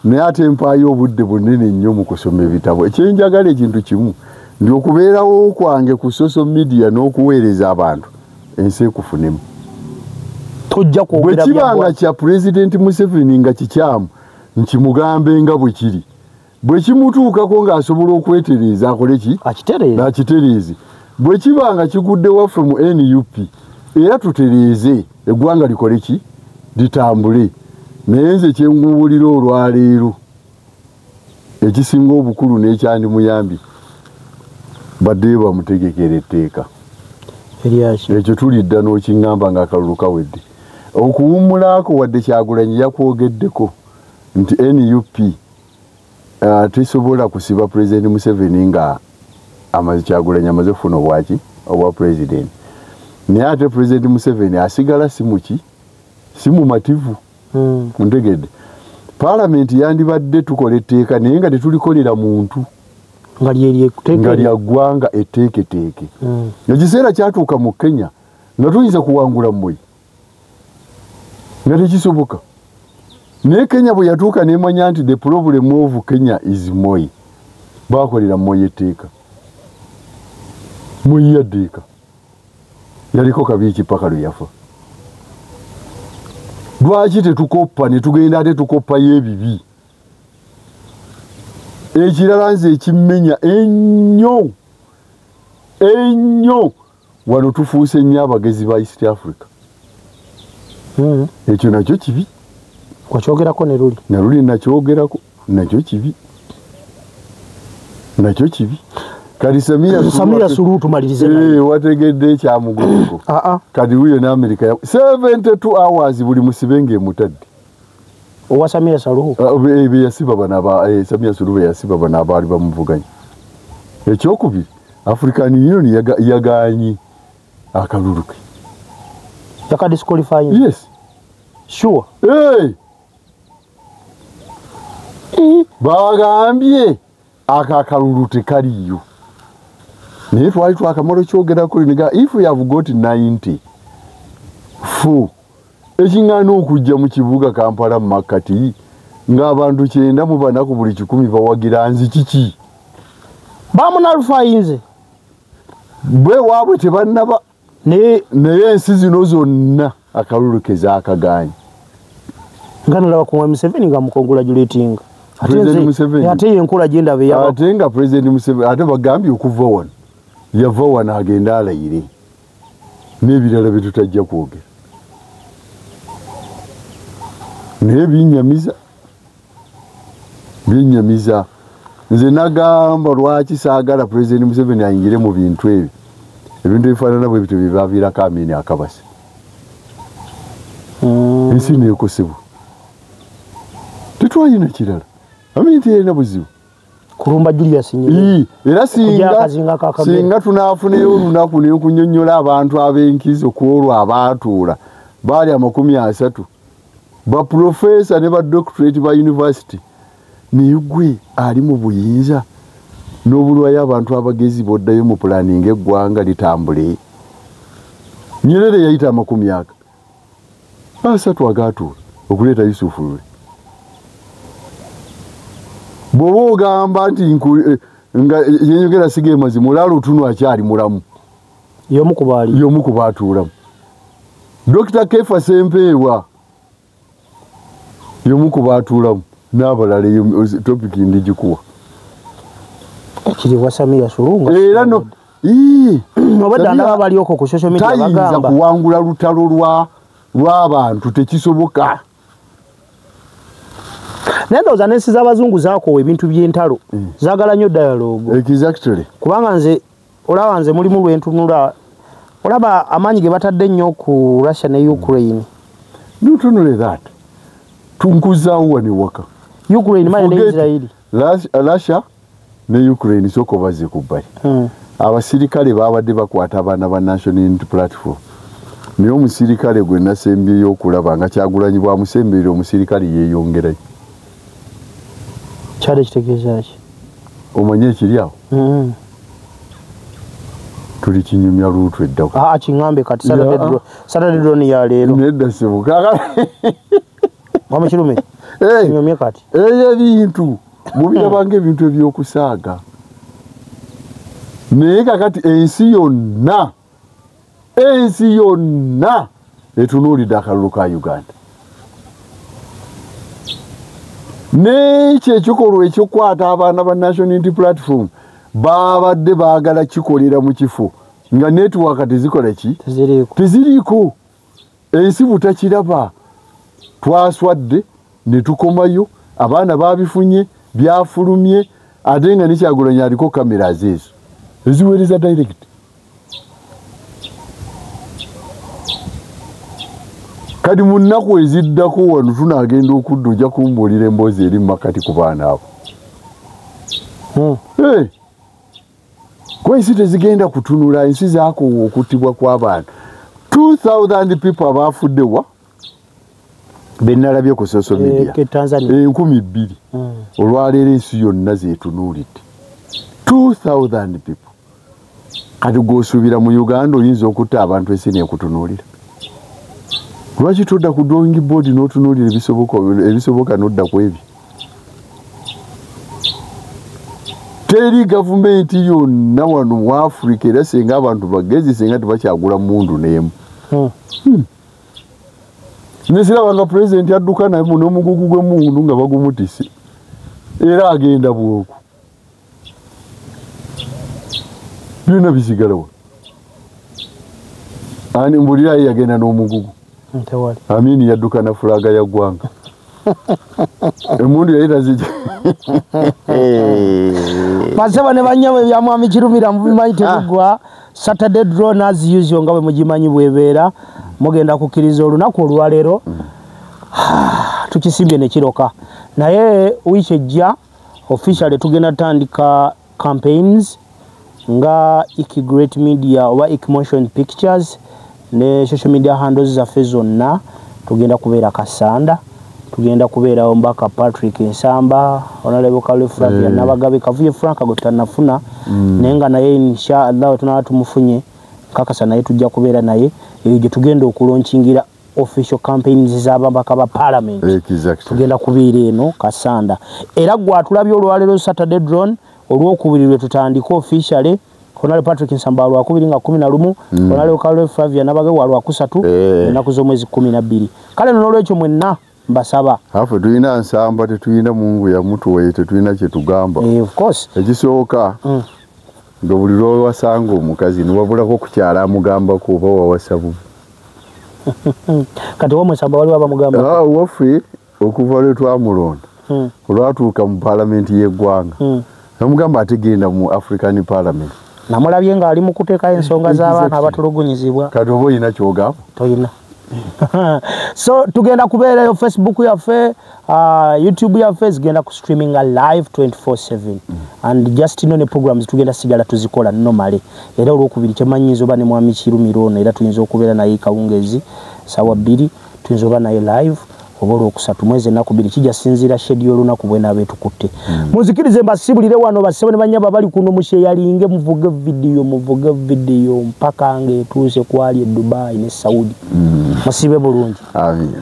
naye ate mpaayo obudde bunene nnyo mu kusoma ebitabo ekyenjagala ekintu kimu ndi okubeerawo kwange ku social media n'okuweereza abantu ensi ekufunemu tojja kwogera bwekibanga kya President Museveni nga kikyamu nkimugambe nga bwe kiri bwe kimutuukako ng'asobola okwetereeza akole ki akitereeze bwe kibanga kigudde waffe mu NUP era tutereeze eggwanga likole ki litambule naye nze kyenguwulira olwaleero ekisinga obukulu n'ekyandimuyambye badde bamutegekera etteeka ekyo tulidda n'okiŋŋamba ng'akalulu kawedde okuwummulaako wadde Kyagulanyi yakwogeddeko nti NUP tesobola kusiba President Museveni nga Kyagulanyi amaze kufuna obwaki obwa president naye ate President Museveni asigala simumativu ntegedde Parliament yandibadde tukola etteeka naye nga tetulikolera muntu nga lyaggwanga etteeketeeke ekiseera kyatuuka mu Kenya nga tuyinza kuwangula mmwe nga tekisoboka ne Kenya bwe yatuuka nemanya nti the problem of Kenya is Moi bakolera Moi etteeka Moi yaddeeka yaliko kabiiki paka lwe yafa lwaki tetukoppa ne tugenda ate tukoppa y'ebibi ekirala nze ekimmenya ennyo wano tufuuse nnyo abagezi ba East Africa ekyo nakyo kibi wakyogerako ne luli nakyogerako nakyo kibi kati Samia Suluhu tumalirize naye wategedde ekyamugongo kati wuyo n'Amerika 72 hours buli musibenge mutadde owa Samia Suluhu yasiba bana Samia Suluhu yasiba bana abaali bamuvuganya ekyokubiri African Union yaganye akaluluke yaka disqualifying yes sure bagambye akakalulu tekaliyo naye twali twakamalo kyogerako niga if you have got 90 ekiŋŋaana okujja mu kibuga Kampala mu makati ng'abantu 9 mu banaku buli 10 bawagira nzi kiki bamunalufayinze bwe waabwe tebannaba naye ensi zino zonna akalulu kezaakaganye nga nalaba ku Museveni nga mukongratulating ate yenkola gyendabe yaba ate nga President Museveni ate bagambye okuva wano yava wano agenda alayire n'ebirala bye tutajja kwogera naye binyamiza nze nagamba lwaki saagala President Museveni ayingire mu bintu ebyo ebintu ebifaanana bwe bityo byebaviirako Amini akabase ensi neekosebwa tetwalina kirala Amini teyalina buzibu kulumba Julius Nyerere era singa tunaafuneyo olunaku n'okunnyonnyola abantu ab'enkizo ku olwo abaatuula baali 30 baprofesa ne badoctorate ba university naye gwe ali mu buyinza n'obulwayo abantu abagezi boddayo mu planning eggwanga litambule Nyerere yayita 30 agaatuula okuleeta Yusufu lwe bw'oba ogamba nti nga yenyogera sige mazimu olala otunu akyali mulamu y'omu ku baatuulamu Dr. Kefa Sempeebwa y'omu ku baatuulamu n'abalala topiki ndigikuwa ekiriwa Samia Suluhu era no obadde balioko ku social media bagamba tayinza kuwangula lutalo lw'abantu tekisoboka Nendo zanesi z'abazungu zaako ebintu by'entalo zaagala nnyo dialogue exactly kubanga nze olaba nze mulimu lwentunula olaba amaanyi ge batadde nnyo ku Russia ne Ukraine nutunule that tunkuzaawo wano ewaka Ukraine mali ne Israeli Russia ne Ukraine soko baze ku bbali abasirikale baabadde bakwata abaana ba National Unity Platform naye omusirikale gwe nasembyeyo okulaba nga Kyagulanyi bwamusemberera omusirikale yeeyongerayo kyali kitegeeza ki omanye ekiri awo tuli kinyumya luutu eddako kiŋŋambe kati Saturday drone ya leero nedda sebuka wamukirume kinyumye kati eyo ebintu mubirabanga ebintu ebyokusaaga naye kakati ensi yonna etunuulidde akalulu ka Uganda n'ekyo ekikolwa ekyokwata abaana ba National Unity Platform baabadde baagala kikolera mu kifo nga netiwaaka tezikola ki teziriiko ensi butakiraba twaswadde ne tukomayo abaana babifunye byafulumye ate nga Kyagulanyi aliko kamera ezo eziweereza direct kati mu nnaku eziddako wano tunaagenda okudda ojja kumbuulira emboozi eri mu makati ku baana abo kuba ensi tezigenda kutunula ensi zaakoowa okuttibwa kw'abantu 2000 people abaafudde wa bennalabye ku social media 2,000 olwaleero ensi yonna zeetunuulidde 2000 people kati gw'osuubira mu Uganda oyinza okutta abantu ensi neekutunuulira lwaki todda ku drawing board n'otunuulira ebisoboka n'odda ku ebyo? Teri gavumenti yonna wano mu Africa era singa abantu bagezi singa tebakyagula mundu n'emu. Nesirabanga pulezidenti adduka naye n'omugugu gw'emundu nga bagumutise era agenda bwoku. Byonna bisigalawo. Ani mbulira yagenda n'omugugu. Amini yadduka na fulaga ya ggwanga. Emundu yayita zije. Masaba ne banyawe bya Mwami Kirumira mubimanyi tegugwa. Saturday draw as usual nga bwe mugimanyi bwebeera. Mugenda kukkiriza olunaku olwaleero. Tukisimbye ne kiroka. Naye wiiki ejja officially tugenda tandika campaigns nga Iki Great Media oba Iki Motion Pictures ne social media handles zaffe zonna tugenda kubeera Kasanda, tugenda kubeera Ombaka Patrick Nsamba, Honorable Kalu Flavia Nabagabe Kavuye Frank gotanafuna nenga naye inshallah tunala tumufunye kakasa naye tujja kubeera naye ejo tugenda okulaunchingira official campaigns z'abambaka ba parliament. Exactly. Tugenda kubeera eno Kasanda era gwa tulabye olwaleero Saturday drone olw'okubiri tutandika officially Honorable Patrick Nsamba lwakubiri nga 11 Honorable Kalu Flavia Nabagabe lwakusatu ennaku z'omwezi 12 kale n'olwekyo mwenna mbasaba afu tulina Nsamba tetulina Mungu ya mtu we tetulina kye tugamba of course ekisooka nga buli lw'owasanga omukazi niwabulako kukyala amugambako oba wawasabu kati wamwe Nsamba wali wabamugamba waffe okuva lwe twamulonda olwatuuka mu palamenti y'eggwanga namugamba ategenda mu African Parliament namulabye nga ali mu kuteeka ensonga z'abaana abatulugunyizibwa kati oba olina kyogamba toyina. So tugenda kubeerayo Facebook yaffe, YouTube yaffe zigenda ku streaming live 24/7 and just ne programs tugenda sigala tuzikola normally era olwokubiri kyemanyizo ba ne Mwami Kirumira ono era tuyinza okubeera naye Kawungezi sawa 2 tuyinza oba naye live oba olwokusatu mwezi na kubiri kijja sinzira schedule olunaku bwe nabe tukutte muzikirize mbasibulire wano basebe ne banyaba bali kuno musheyalinge muvuge video mpaka nge tuuse kwali e Dubai ne Saudi musibe bulungi. Amin.